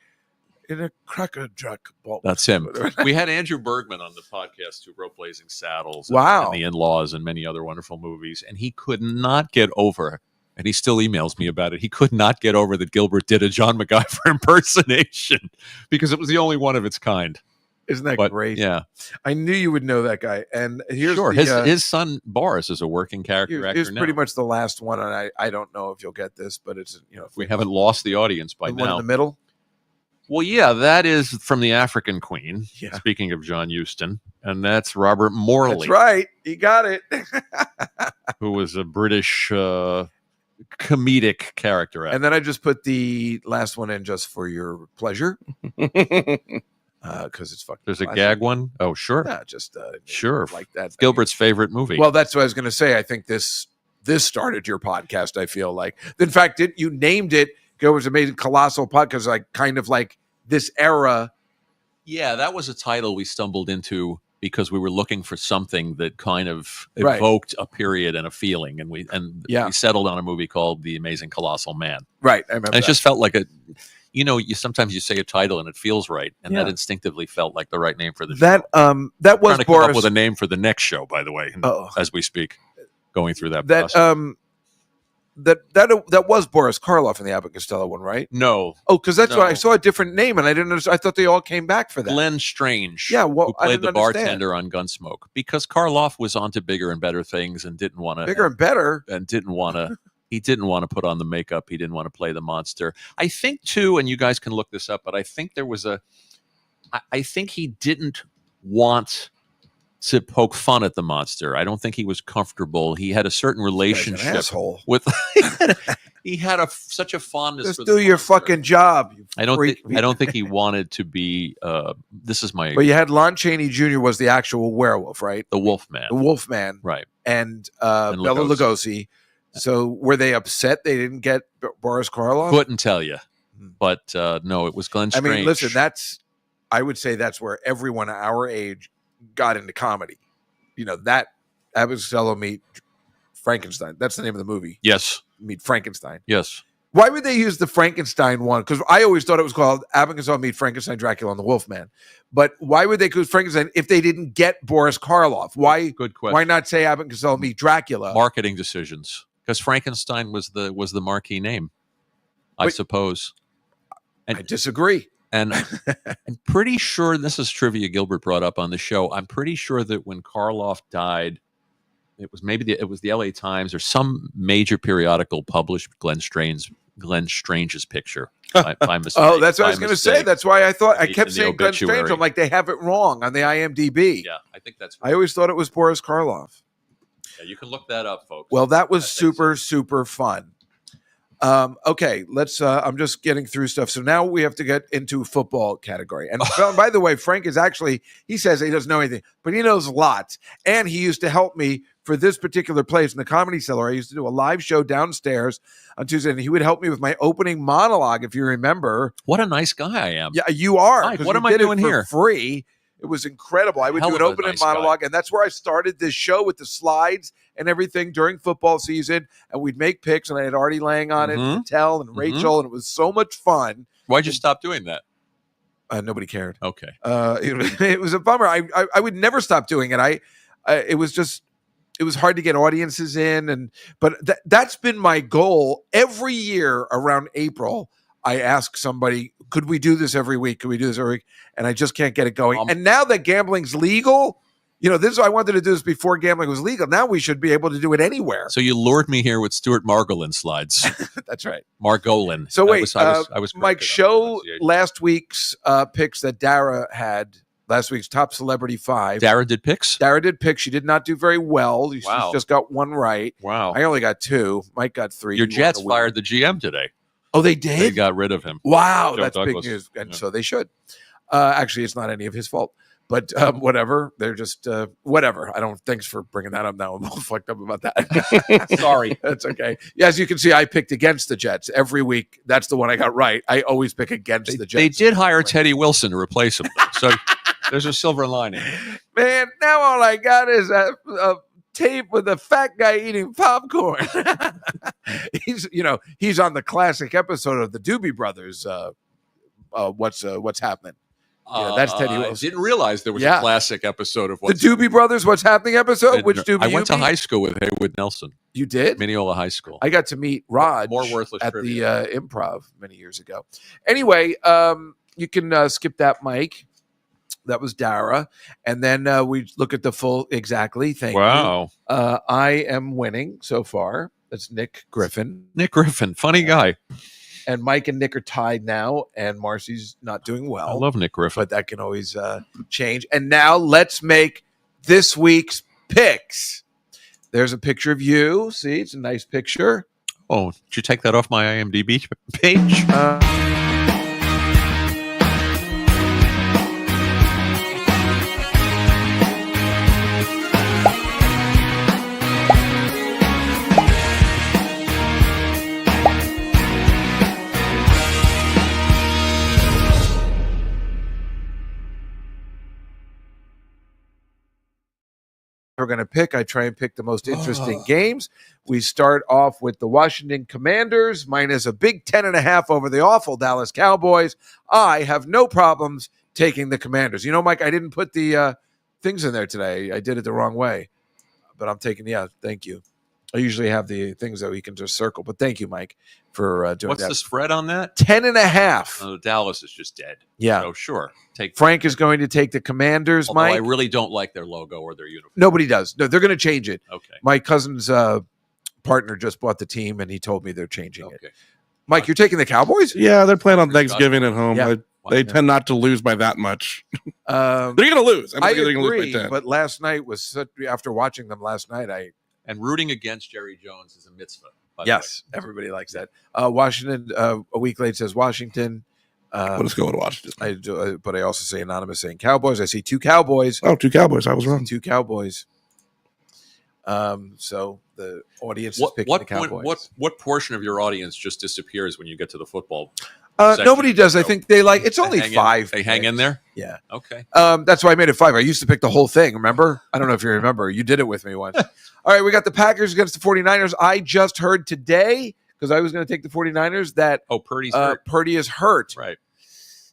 in a cracker jack ball. That's him. We had Andrew Bergman on the podcast who wrote Blazing Saddles and The In-Laws and many other wonderful movies, and he could not get over, and he still emails me about it, he could not get over that Gilbert did a John MacGyver impersonation because it was the only one of its kind. Isn't that great? Yeah. I knew you would know that guy. And here's his son Boris is a working character actor here's pretty much the last one, and I don't know if you'll get this, but it's, if we haven't lost the audience by now. One in the middle? Well, yeah, that is from The African Queen. Yeah. Speaking of John Huston, and that's Robert Morley. That's right. He got it. Who was a British comedic character actor. And then I just put the last one in just for your pleasure. Because it's fucking There's classic. A gag one? Oh, sure. Yeah, just sure. Like that. Gilbert's favorite movie. Well, that's what I was going to say. I think this started your podcast, I feel like. In fact, you named it Gilbert's Amazing Colossal Podcast, like kind of like this era. Yeah, that was a title we stumbled into because we were looking for something that kind of evoked a period and a feeling, and we settled on a movie called The Amazing Colossal Man. Right, I remember. And it just felt like sometimes you say a title and it feels right, and that instinctively felt like the right name for the show. That was trying to Boris. come up with a name for the next show, by the way, as we speak, going through that process. That was Boris Karloff in the Abbott Costello one, right? No. Oh, because that's why I saw a different name, and I didn't understand. I thought they all came back for that. Glenn Strange, who played the bartender on Gunsmoke, because Karloff was on to bigger and better things and didn't want to he didn't want to put on the makeup. He didn't want to play the monster. I think too, and you guys can look this up, but I think I think he didn't want to poke fun at the monster. I don't think he was comfortable. He had a certain relationship with. He had such a fondness. Just for do your monster. fucking job. I don't think he wanted to be. This is my. But you had Lon Chaney Jr. was the actual werewolf, right? The Wolfman. The Wolfman, right? And Bela Lugosi. So were they upset they didn't get Boris Karloff? Couldn't tell you, but no, it was Glenn Strange. I mean, listen, I would say that's where everyone our age got into comedy. That Abbott Costello meet Frankenstein. That's the name of the movie. Yes. Meet Frankenstein. Yes. Why would they use the Frankenstein one? Because I always thought it was called Abbott and Costello Meet Frankenstein, Dracula, and the Wolfman. But why would they use Frankenstein if they didn't get Boris Karloff? Why? Good question. Why not say Abbott and Costello Meet Dracula? Marketing decisions. Because Frankenstein was the marquee name, I suppose. And I disagree. And I'm pretty sure this is trivia Gilbert brought up on the show. I'm pretty sure that when Karloff died, it was the LA Times or some major periodical published Glenn Strange's picture. By mistake. Oh, that's what I was going to say. That's why I kept saying Glenn obituary. Strange. I'm like, they have it wrong on the IMDb. Yeah, I think that's right. I always thought it was Boris Karloff. Yeah, you can look that up, folks. Well, that was super fun. Okay, let's. I'm just getting through stuff. So now we have to get into football category. And by the way, Frank is he says he doesn't know anything, but he knows lots. And he used to help me for this particular place in the Comedy Cellar. I used to do a live show downstairs on Tuesday, and he would help me with my opening monologue, if you remember. What a nice guy I am. Yeah, you are. Mike, what am I doing here? Free. It was incredible. I would Hell do an of a opening nice guy. monologue, and that's where I started this show with the slides and everything during football season. And we'd make picks, and I had already laying on it, Mhm. Patel and Rachel, and it was so much fun. Why'd you stop doing that? Nobody cared. Okay. It was a bummer. I would never stop doing it. It was hard to get audiences in, but that's been my goal every year around April. I ask somebody, could we do this every week? Could we do this every week? And I just can't get it going. And now that gambling's legal, I wanted to do this before gambling was legal. Now we should be able to do it anywhere. So you lured me here with Stuart Margolin slides. That's right. Margolin. So wait, I was Mike, show last week's picks that Dara had. Last week's top celebrity 5. Dara did picks? Dara did picks. She did not do very well. She Wow. just got 1 right. Wow. I only got 2. Mike got 3. Your Jets fired the GM today. Oh, they did? They got rid of him. Wow, Joe that's Douglas. big news. And Yeah. so they should. Actually, it's not any of his fault. But whatever. They're just whatever. Thanks for bringing that up now. I'm all fucked up about that. Sorry. That's okay. Yeah, as you can see, I picked against the Jets every week. That's the one I got right. I always pick against the Jets. They did hire Teddy Wilson to replace him. So there's a silver lining. Man, now all I got is a tape with a fat guy eating popcorn. He's on the classic episode of the Doobie Brothers. What's happening? That's Teddy I Wilson. didn't realize there was a classic episode of the Doobie Brothers. What's happening? Episode. Which Doobie? I went to high school with Haywood Nelson. You did? Mineola High School. I got to meet Raj More worthless at trivia. the Improv many years ago. Anyway, you can skip that, Mike. That was Dara. And then we look at the full. Exactly. Thank you. Wow. I am winning so far. That's Nick Griffin. Nick Griffin, funny guy. And Mike and Nick are tied now, and Marcy's not doing well. I love Nick Griffin. But that can always change. And now let's make this week's picks. There's a picture of you. See, it's a nice picture. Oh, did you take that off my IMDb page? We're going to pick. I try and pick the most interesting games. We start off with the Washington Commanders minus a big 10.5 over the awful Dallas Cowboys. I have no problems taking the Commanders. Mike, I didn't put the things in there today. I did it the wrong way, but I'm taking, thank you. I usually have the things that we can just circle, but thank you, Mike, for doing What's that. the spread on that? 10.5. Oh, Dallas is just dead. Yeah. So sure. Frank is going to take the Commanders, Although Mike. I really don't like their logo or their uniform. Nobody does. No, they're going to change it. Okay. My cousin's partner just bought the team, and he told me they're changing it. Okay. Mike, you're taking the Cowboys? Yeah, they're playing on Thanksgiving at home. Yeah. They tend not to lose by that much. They're going to lose. I they're gonna agree, lose by 10. but last night was after watching them last night. And rooting against Jerry Jones is a mitzvah. by the Yes, everybody likes that. Washington, a week late says Washington. Let's go with Washington. I do, but I also say anonymous saying Cowboys. I see 2 Cowboys. Oh, 2 Cowboys. I was wrong. 2 Cowboys. So the audience is picking what the Cowboys. what portion of your audience just disappears when you get to the football? Nobody does. I So think they like. It's only hang in- 5. They hang in picks. there? Yeah. Okay. That's why I made it 5. I used to pick the whole thing. Remember? I don't know if you remember. You did it with me once. All right, we got the Packers against the 49ers. I just heard today, because I was going to take the 49ers, that Purdy's hurt. Purdy is hurt. Right.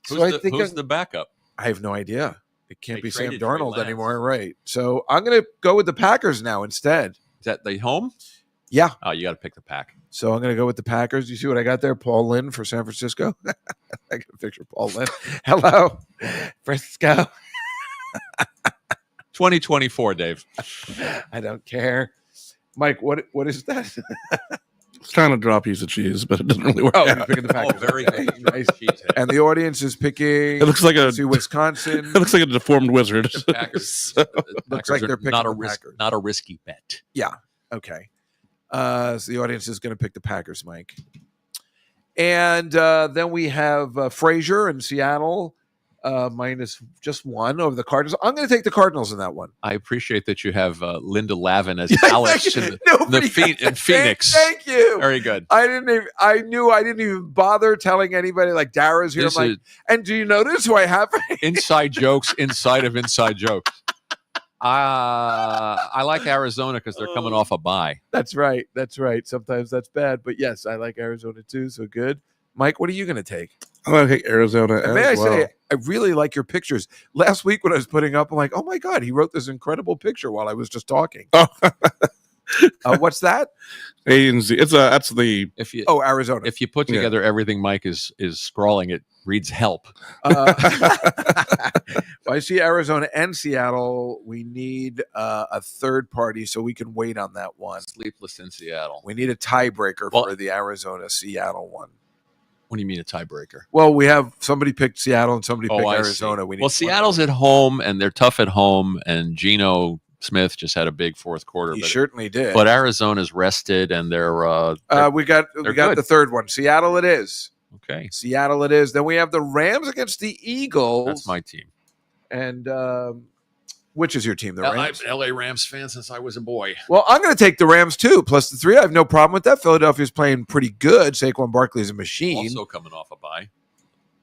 So I think who's the backup? I have no idea. It can't They be Sam traded Trey Darnold Lance. anymore, right? So I'm going to go with the Packers now instead. Is that the home? Yeah. Oh, you got to pick the Pack. So I'm going to go with the Packers. You see what I got there? Paul Lynn for San Francisco. I got a picture of Paul Lynn. Hello, Frisco. 2024, Dave. I don't care. Mike, what is that? I was trying to draw a piece of cheese, but it doesn't really work Oh, out. you're picking the Packers. Oh, very Okay, good. nice. Cheesehead. And the audience is picking. It looks like a see Wisconsin. it looks like a deformed wizard. The Packers. So- the Looks Packers like are they're picking not a the risk, Packers. not a risky bet. Okay. So the audience is going to pick the Packers, Mike. And then we have Frazier in Seattle minus just 1 over the Cardinals. I'm going to take the Cardinals in that one. I appreciate that you have Linda Lavin as Alice in Phoenix. Thank you. Very good. I didn't even bother telling anybody. Like Dara's here. And do you notice who I have? Inside jokes inside of inside jokes. I like Arizona because they're coming off a bye. That's right. Sometimes that's bad, but yes, I like Arizona too. So good. Mike, what are you going to take? I'm going to take Arizona. And may I say, I really like your pictures. Last week when I was putting up, I'm like, oh my God, he wrote this incredible picture while I was just talking. Oh. What's that? That's the Arizona. If you put together everything Mike is scrawling, it reads help. Well, I see Arizona and Seattle. We need a third party so we can wait on that one. Sleepless in Seattle. We need a tiebreaker for the Arizona-Seattle one. What do you mean a tiebreaker? Well, we have somebody picked Seattle and somebody picked Arizona. Seattle's at home and they're tough at home, and Geno Smith just had a big fourth quarter. He certainly did. But Arizona's rested and they're we got the third one. Seattle it is. Okay. Seattle it is. Then we have the Rams against the Eagles. That's my team. And which is your team? The Rams? I'm an LA Rams fan since I was a boy. Well, I'm going to take the Rams too, plus the 3. I have no problem with that. Philadelphia's playing pretty good. Saquon Barkley's a machine. Also coming off a bye.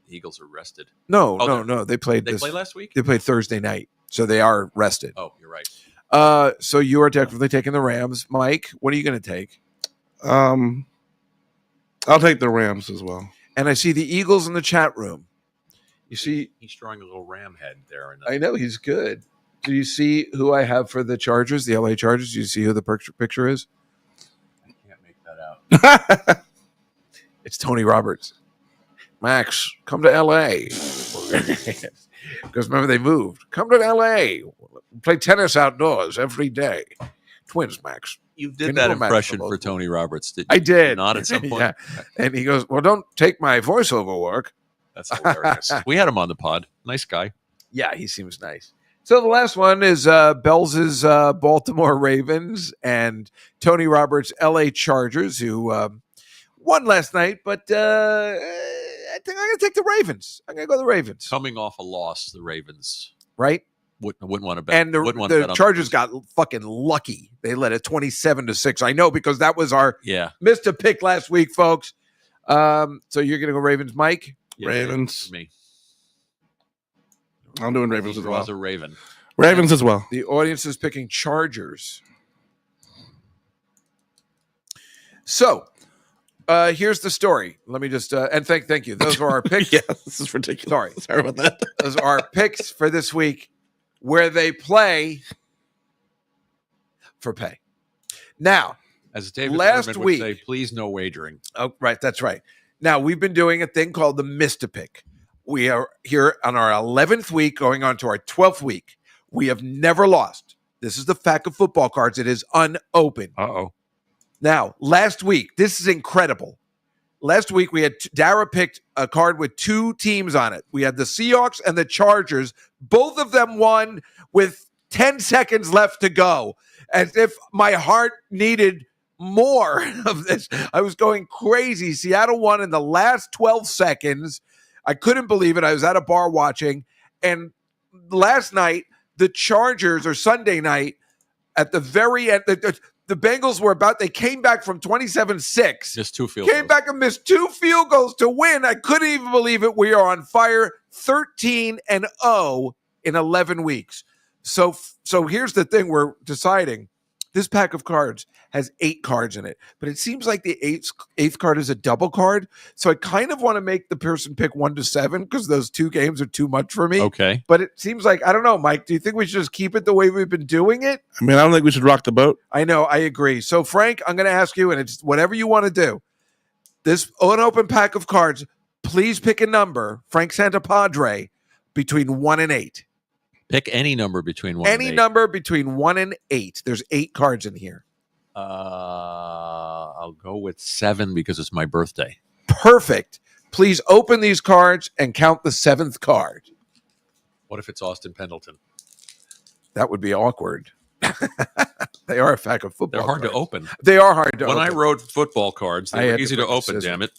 The Eagles are rested. No. They played last week? They played Thursday night, so they are rested. Oh, you're right. So you are definitely taking the Rams. Mike, what are you going to take? I'll take the Rams as well. And I see the Eagles in the chat room. You see, he's drawing a little ram head there. I know he's good. Do you see who I have for the Chargers, the LA Chargers? Do you see who the picture is? I can't make that out. It's Tony Roberts. Max, come to LA. Because remember, they moved. Come to LA. Play tennis outdoors every day. Twins, Max. You did that impression for Tony Roberts, didn't you? I did. Not at some point. Yeah. And he goes, well, don't take my voiceover work. That's hilarious. We had him on the pod. Nice guy. Yeah, he seems nice. So the last one is Bell's Baltimore Ravens and Tony Roberts' LA Chargers, who won last night, but I think I'm going to take the Ravens. I'm going to go the Ravens. Coming off a loss, the Ravens. Right? Wouldn't want to bet. And the Chargers got fucking lucky. They led it 27-6. I know, because that was our missed a pick last week, folks. So you're going to go Ravens, Mike? Yeah, Ravens. Me. I'm doing Ravens as well. As a Raven. Ravens as well. The audience is picking Chargers. So here's the story. Let me just and thank you. Those are our picks. Yeah, this is ridiculous. Sorry about that. Those are our picks for this week, where they play for pay. Now, as David last week, would say, please no wagering. Oh, right, that's right. Now we've been doing a thing called the Missed a Pick. We are here on our 11th week, going on to our 12th week. We have never lost. This is the pack of football cards. It is unopened. Uh-oh. Now, last week, this is incredible. Last week, we had Dara picked a card with 2 teams on it. We had the Seahawks and the Chargers. Both of them won with 10 seconds left to go, as if my heart needed more of this. I was going crazy. Seattle won in the last 12 seconds. I couldn't believe it. I was at a bar watching. And last night, the Chargers, or Sunday night, at the very end, the Bengals they came back from 27-6. Just 2 field goals. Came back and missed 2 field goals to win. I couldn't even believe it. We are on fire, 13-0 in 11 weeks. So here's the thing we're deciding. This pack of cards has 8 cards in it, but it seems like the eighth card is a double card. So I kind of want to make the person pick 1 to 7, because those 2 games are too much for me. Okay. But it seems like, I don't know, Mike, do you think we should just keep it the way we've been doing it? I mean, I don't think we should rock the boat. I know, I agree. So Frank, I'm going to ask you, and it's whatever you want to do. This unopened pack of cards, please pick a number, Frank Santopadre, between 1 and 8. Pick any number between 1 and 8. Any number between 1 and 8. There's 8 cards in here. I'll go with 7 because it's my birthday. Perfect. Please open these cards and count the 7th card. What if it's Austin Pendleton? That would be awkward. They are a pack of football They're hard cards. to open. They are hard to open. When I wrote football cards, they were easy to open, damn it.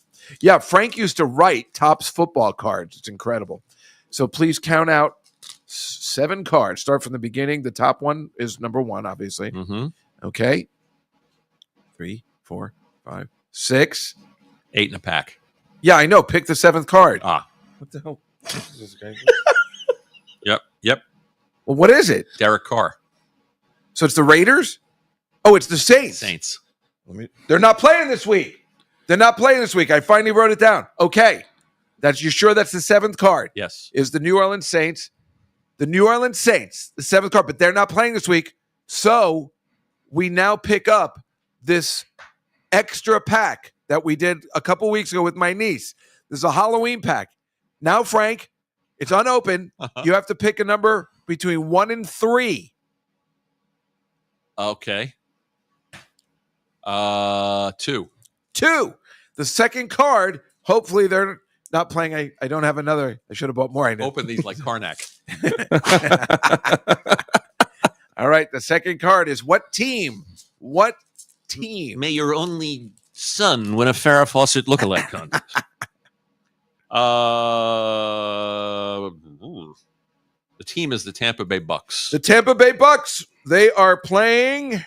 Yeah, Frank used to write Topps football cards. It's incredible. So please count out 7 cards. Start from the beginning. The top one is number 1, obviously. Mm-hmm. Okay. 3, 4, 5, 6. 8 in a pack. Yeah, I know. Pick the 7th card. Ah. What the hell? Yep. Well, what is it? Derek Carr. So it's the Raiders? Oh, it's the Saints. Saints. They're not playing this week. I finally wrote it down. Okay. You sure that's the 7th card? Yes. Is the New Orleans Saints. The New Orleans Saints, the 7th card, but they're not playing this week. So we now pick up this extra pack that we did a couple weeks ago with my niece. This is a Halloween pack. Now, Frank, it's unopened. You have to pick a number between 1 and 3. Okay. 2. 2. The second card, hopefully they're not playing. I don't have another. I should have bought more. I know. Open these like Karnak. All right. The second card is what team? What team? May your only son win a Farrah Fawcett lookalike contest. The team is the Tampa Bay Bucks. The Tampa Bay Bucks. They are playing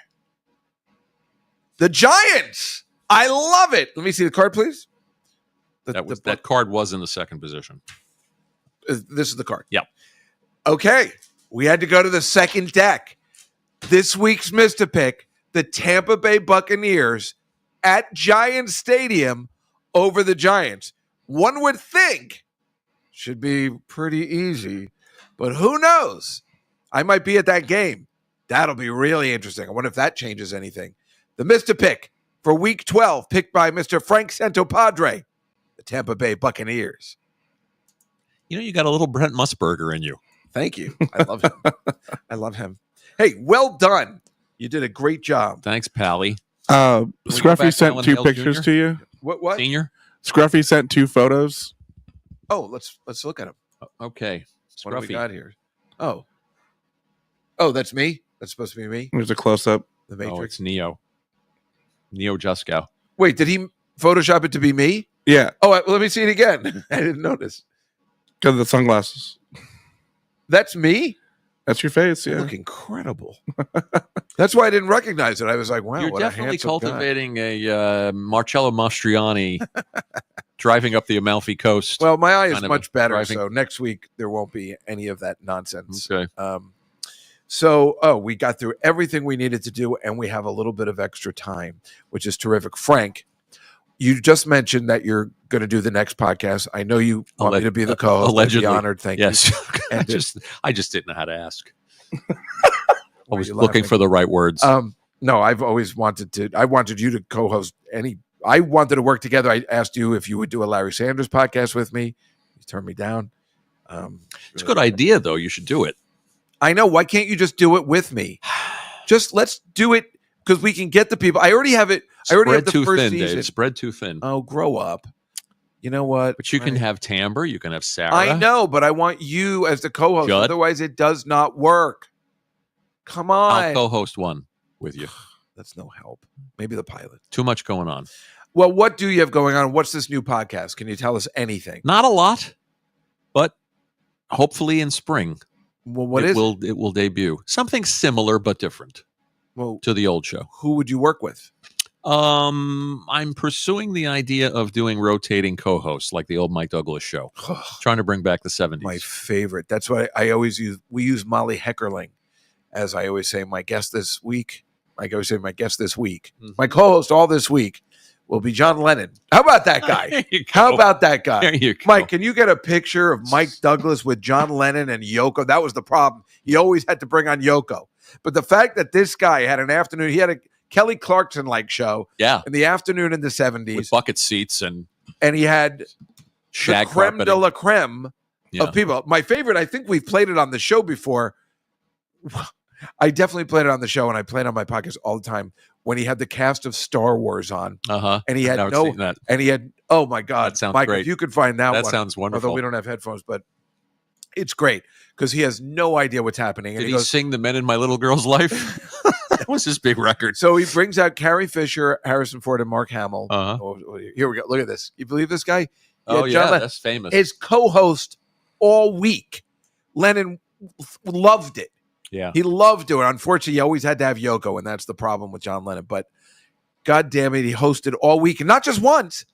the Giants. I love it. Let me see the card, please. That card was in the second position. This is the card. Yep. Okay. We had to go to the second deck. This week's Mr. Pick, the Tampa Bay Buccaneers at Giants Stadium over the Giants. One would think should be pretty easy, but who knows? I might be at that game. That'll be really interesting. I wonder if that changes anything. The Mr. Pick for Week 12, picked by Mr. Frank Santopadre, the Tampa Bay Buccaneers. You know, you got a little Brent Musburger in you. Thank you. I love him. Hey, well done. You did a great job. Thanks, Pally. Scruffy sent 2 pictures to you. What? Senior? Scruffy sent 2 photos. Oh, let's look at them. Okay. What do we Scruffy. got here? Oh, that's me. That's supposed to be me. There's a close-up. The Oh, Matrix. it's Neo Juskow. Wait, did he Photoshop it to be me? Yeah, Oh, let me see it again. I didn't notice. because of the sunglasses. That's me. That's your face, You yeah. look incredible. That's why I didn't recognize it. I was like, wow, You're what a definitely handsome guy. cultivating a Marcello Mastroianni driving up the Amalfi Coast. Well, my eye is kind of much better, driving. so next week there won't be any of that nonsense. Okay. We got through everything we needed to do, and we have a little bit of extra time, which is terrific. Frank, you just mentioned that you're going to do the next podcast. I know you want me to be the co-host. Allegedly. I'd be honored. Thank Yes. you. I And just didn't know how to ask. I Why are was you looking laughing? for the right words. No, I've always wanted to. I wanted you to co-host I wanted to work together. I asked you if you would do a Larry Sanders podcast with me. You turned me down. It's a good idea, though. You should do it. I know. Why can't you just do it with me? Just let's do it because we can get the people. I already have it. I already have Spread the too first thin, season. Dave. Spread too thin. Oh, grow up. You know what? But you can have Timbre. You can have Sarah. I know, but I want you as the co-host. Judd? Otherwise, it does not work. Come on. I'll co-host one with you. That's no help. Maybe the pilot. Too much going on. Well, what do you have going on? What's this new podcast? Can you tell us anything? Not a lot, but hopefully in spring Well, it will debut. Something similar but different Well, to the old show. who would you work with? I'm pursuing the idea of doing rotating co-hosts like the old Mike Douglas show. Trying to bring back the 70s. My favorite. That's why I always use. We use Molly Heckerling, as I always say. My guest this week. I always say my guest this week. Mhm. My co-host all this week will be John Lennon. How about that guy? There you go. How about that guy? There you go. Mike, can you get a picture of Mike Douglas with John Lennon and Yoko? That was the problem. He always had to bring on Yoko. But the fact that this guy had an afternoon, he had a Kelly Clarkson-like show Yeah, in the afternoon in the with 70s, bucket seats and and he had shag the creme carpeting. de la creme Yeah. of people. My favorite, I think we've played it on the show before. I definitely played it on the show, and I play it on my podcast all the time. When he had the cast of Star Wars on, Uh-huh. and he had I've no, seen that. and he had, oh my God, That sounds Mike, great. if you could find that That one, sounds wonderful. although we don't have headphones, but it's great because he has no idea what's happening. And Did he he goes, sing "The Men in My Little Girl's Life"? That was his big record. so he brings out Carrie Fisher, Harrison Ford, and Mark Hamill. Uh-huh. Oh, here we go. Look at this. You believe this guy? Oh John yeah, Lennon. that's famous. His co-host all week. Lennon loved it. Yeah. He loved it. Unfortunately, he always had to have Yoko, and that's the problem with John Lennon. But God damn it, he hosted all week, and not just once,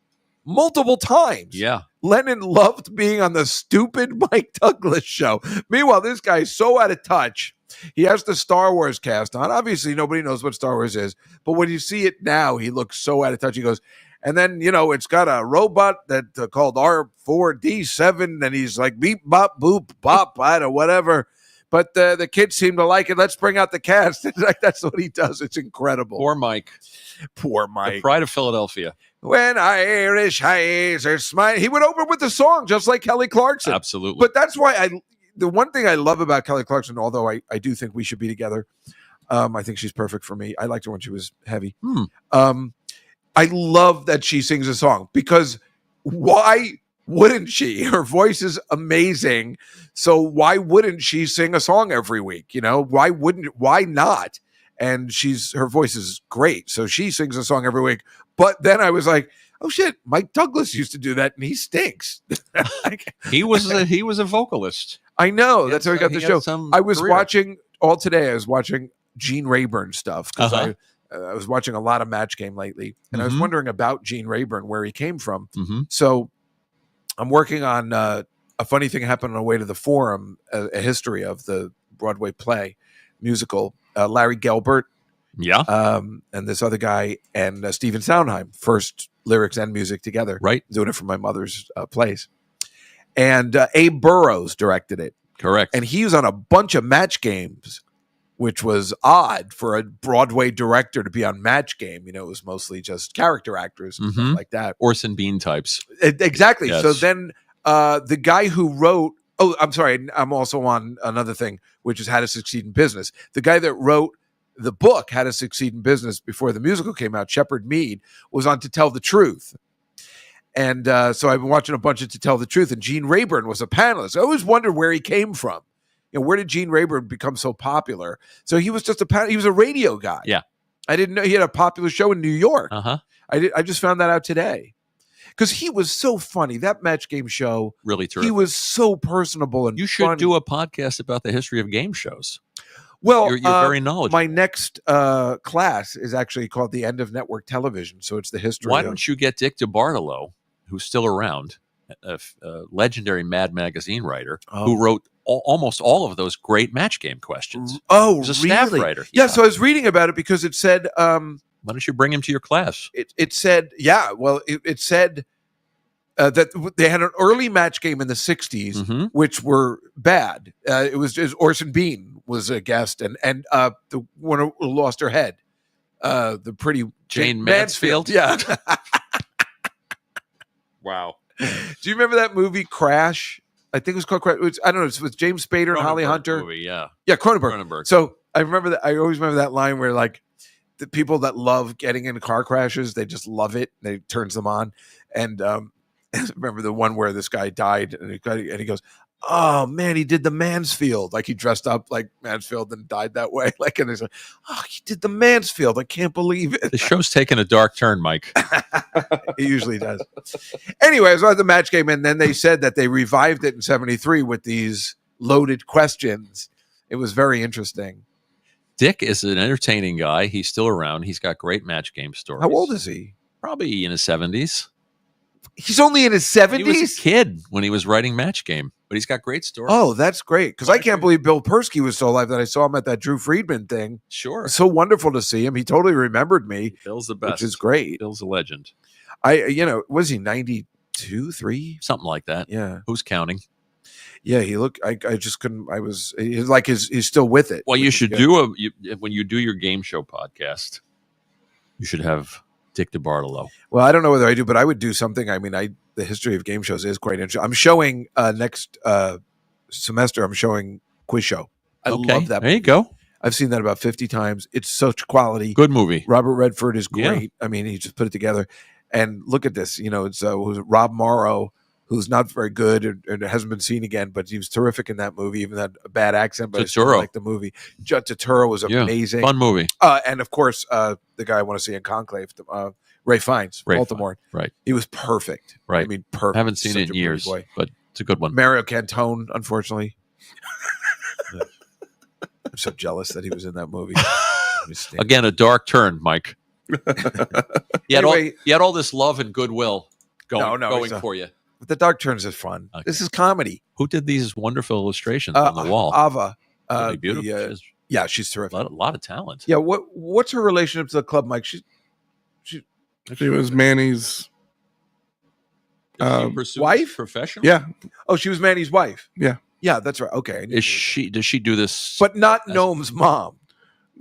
multiple times. Yeah. Lennon loved being on the stupid Mike Douglas show. Meanwhile, this guy is so out of touch. He has the Star Wars cast on. Obviously, nobody knows what Star Wars is. But when you see it now, he looks so out of touch. He goes, and then, it's got a robot that called R4D7, and he's like, beep, bop, boop, bop, I don't know, whatever. But the kids seem to like it. Let's bring out the cast. Like, that's what he does. It's incredible. Poor Mike. The pride of Philadelphia. When Irish eyes are smiling. He would open with the song just like Kelly Clarkson. Absolutely. But that's why the one thing I love about Kelly Clarkson, although I do think we should be together, I think she's perfect for me. I liked her when she was heavy. I love that she sings a song, because why wouldn't she? Her voice is amazing. So why wouldn't she sing a song every week? Why not? And her voice is great. So she sings a song every week. But then I was like, oh shit, Mike Douglas used to do that and he stinks. He was a vocalist. I know. That's how he got the show. I was career. watching all today. I was watching Gene Rayburn stuff, because I was watching a lot of Match Game lately, and I was wondering about Gene Rayburn, where he came from. So I'm working on a funny thing happened on the way to the Forum, a history of the Broadway play musical. Larry Gelbart, and this other guy, and Stephen Sondheim, first lyrics and music together, right? Doing it from my mother's place. And Abe Burrows directed it. Correct. And he was on a bunch of Match Games, which was odd for a Broadway director to be on Match Game. It was mostly just character actors and stuff like that. Orson Bean types. Exactly. Yes. So then the guy who wrote, I'm sorry, I'm also on another thing, which is How to Succeed in Business. The guy that wrote the book, How to Succeed in Business, before the musical came out, Shepard Mead, was on To Tell the Truth. And so I've been watching a bunch of To Tell the Truth, and Gene Rayburn was a panelist. I always wondered where he came from. Where did Gene Rayburn become so popular? So he was just he was a radio guy. Yeah. I didn't know he had a popular show in New York. I just found that out today. Because he was so funny. That Match Game show, really terrific. He was so personable and you should funny. do a podcast about the history of game shows. Well, you're very knowledgeable. My next class is actually called The End of Network Television. So it's the history. Why don't you get Dick DeBartolo, who's still around, a legendary Mad Magazine writer, who wrote almost all of those great Match Game questions. Oh, he's a staff writer. Yeah, so I was reading about it because it said... why don't you bring him to your class? It said, it said that they had an early Match Game in the 60s, which were bad. It was just Orson Bean was a guest, and the one who lost her head, the pretty Jane Mansfield. Yeah. Wow. Do you remember that movie Crash? I think it was called Crash. I don't know. It's with James Spader and Holly Hunter. Movie, yeah, Cronenberg. So I remember that. I always remember that line where the people that love getting into car crashes, they just love it. They turns them on. And I remember the one where this guy died, and he goes, "Oh man, he did the Mansfield." Like he dressed up like Mansfield and died that way. And he's like, "Oh, he did the Mansfield. I can't believe it." The show's taken a dark turn, Mike. It usually does. Anyway, so I was at the Match Game, and then they said that they revived it in '73 with these loaded questions. It was very interesting. Dick is an entertaining guy. He's still around. He's got great Match Game stories. How old is he? Probably in his 70s. He's only in his 70s? He was a kid when he was writing Match Game, but he's got great stories. Oh, that's great. Because I can't believe Bill Persky was still alive, that I saw him at that Drew Friedman thing. Sure. It's so wonderful to see him. He totally remembered me. Bill's the best. Which is great. Bill's a legend. Was he 92, 3? Something like that. Yeah. Who's counting? Yeah, he looked. I just couldn't. He's still with it. Well, you should when you do your game show podcast, you should have Dick DeBartolo. Well, I don't know whether I do, but I would do something. I mean, the history of game shows is quite interesting. I'm showing next semester. I'm showing Quiz Show. I love that. There you go. I've seen that about 50 times. It's such quality. Good movie. Robert Redford is great. Yeah. I mean, he just put it together. And look at this. It's Rob Morrow, who's not very good and hasn't been seen again, but he was terrific in that movie, even had a bad accent, but I still like the movie. Judd Turturro was amazing. Fun movie. And of course, the guy I want to see in Conclave, Ray Fiennes, Baltimore. Right. He was perfect. Right. I mean, perfect. I haven't seen it in years, but It's a good one. Mario Cantone, unfortunately. I'm so jealous that he was in that movie. Again, a dark turn, Mike. You had all this love and goodwill going for you. But the dark turns is fun. Okay. This is comedy. Who did these wonderful illustrations on the wall? Ava. Beautiful. She's terrific. A lot of talent. Yeah. What's her relationship to the club, Mike? She was Manny's wife, professional. Yeah. Oh, she was Manny's wife. Yeah. Yeah, that's right. Okay. Does she do this? But not Noam's mom.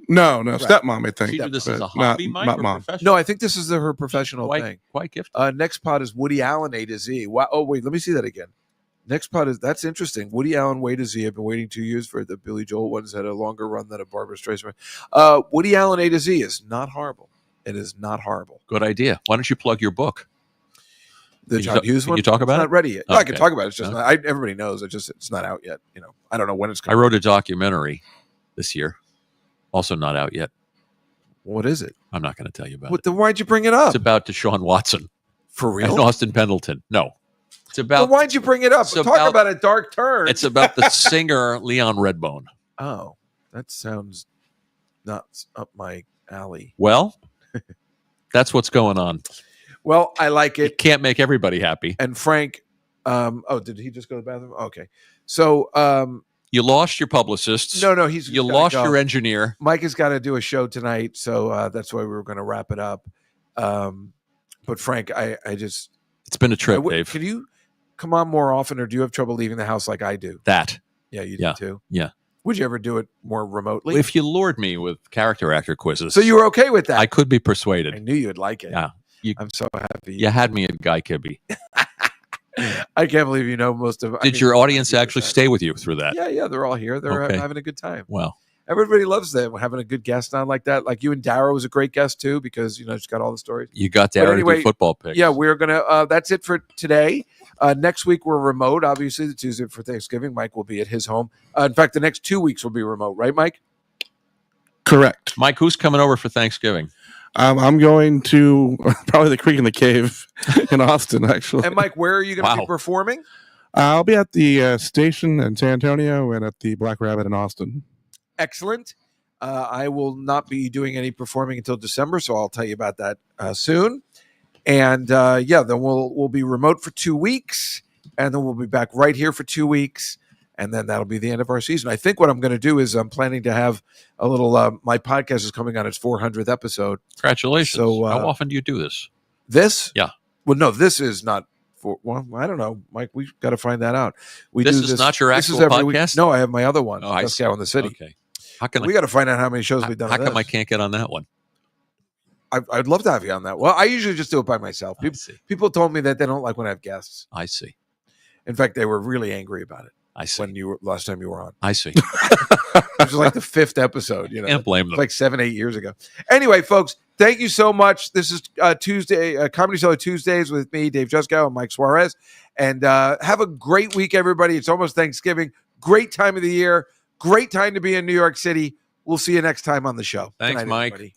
No, right. Stepmom. I think she did this as a hobby, Mike, or mom. No, I think this is her professional thing. Quite gifted. Next pod is Woody Allen A to Z. Wow. Oh wait, let me see that again. Next pod that's interesting. Woody Allen Way to Z. I've been waiting 2 years for the Billy Joel ones. Had a longer run than a Barbra Streisand. Woody Allen A to Z is not horrible. It is not horrible. Good idea. Why don't you plug your book? The John Hughes one. Can you talk about it? Not ready yet. Okay. No, I can talk about it. It's just not, everybody knows. It's not out yet. I don't know when it's coming. I wrote a documentary this year, also not out yet. What is it? I'm not going to tell you about it. Then why'd you bring it up? It's about Deshaun Watson. For real? And Austin Pendleton. No. It's about. Well, why'd you bring it up? Talk about a dark turn. It's about the singer Leon Redbone. Oh, that sounds not up my alley. Well, that's what's going on. Well, I like it. You can't make everybody happy. And Frank, did he just go to the bathroom? Okay. So, you lost your publicist. No, you lost your engineer. Mike has got to do a show tonight, so that's why we were going to wrap it up. But Frank, it's been a trip, Dave. Can you come on more often, or do you have trouble leaving the house like I do? Yeah, you do too. Yeah. Would you ever do it more remotely? If you lured me with character actor quizzes, so you were okay with that? I could be persuaded. I knew you'd like it. Yeah. I'm so happy. You had me at Guy Kibbe. I can't believe you know most of. Did your audience actually stay with you through that? Yeah, they're all here. They're having a good time. Well, everybody loves them having a good guest on like that. Like you and Dara was a great guest too, because she's got all the stories. You got Dara to do football picks. Yeah, we're gonna. That's it for today. Next week we're remote. Obviously, the Tuesday for Thanksgiving, Mike will be at his home. In fact, the next 2 weeks will be remote, right, Mike? Correct. Mike, who's coming over for Thanksgiving? I'm going to probably the Creek and the Cave in Austin, actually. And Mike, where are you going to be performing? I'll be at the station in San Antonio and at the Black Rabbit in Austin. Excellent. I will not be doing any performing until December, so I'll tell you about that soon. And then we'll be remote for 2 weeks, and then we'll be back right here for 2 weeks. And then that'll be the end of our season. I think what I'm going to do is I'm planning to have a little. My podcast is coming on its 400th episode. Congratulations! So, how often do you do this? This? Yeah. Well, no, this is not. Well, I don't know, Mike. We've got to find that out. This is not your actual podcast. No, I have my other one. Juskow in the City. Okay. We got to find out how many shows we've done. How come I can't get on that one? I'd love to have you on that. Well, I usually just do it by myself. People told me that they don't like when I have guests. I see. In fact, they were really angry about it. I see. When last time you were on. I see. It was like the 5th episode. Can't blame them. Like 7-8 years ago. Anyway, folks, thank you so much. This is Tuesday, Comedy Cellar Tuesdays with me, Dave Juskow, and Mike Suarez. And have a great week, everybody. It's almost Thanksgiving. Great time of the year. Great time to be in New York City. We'll see you next time on the show. Thanks, night, Mike. Everybody.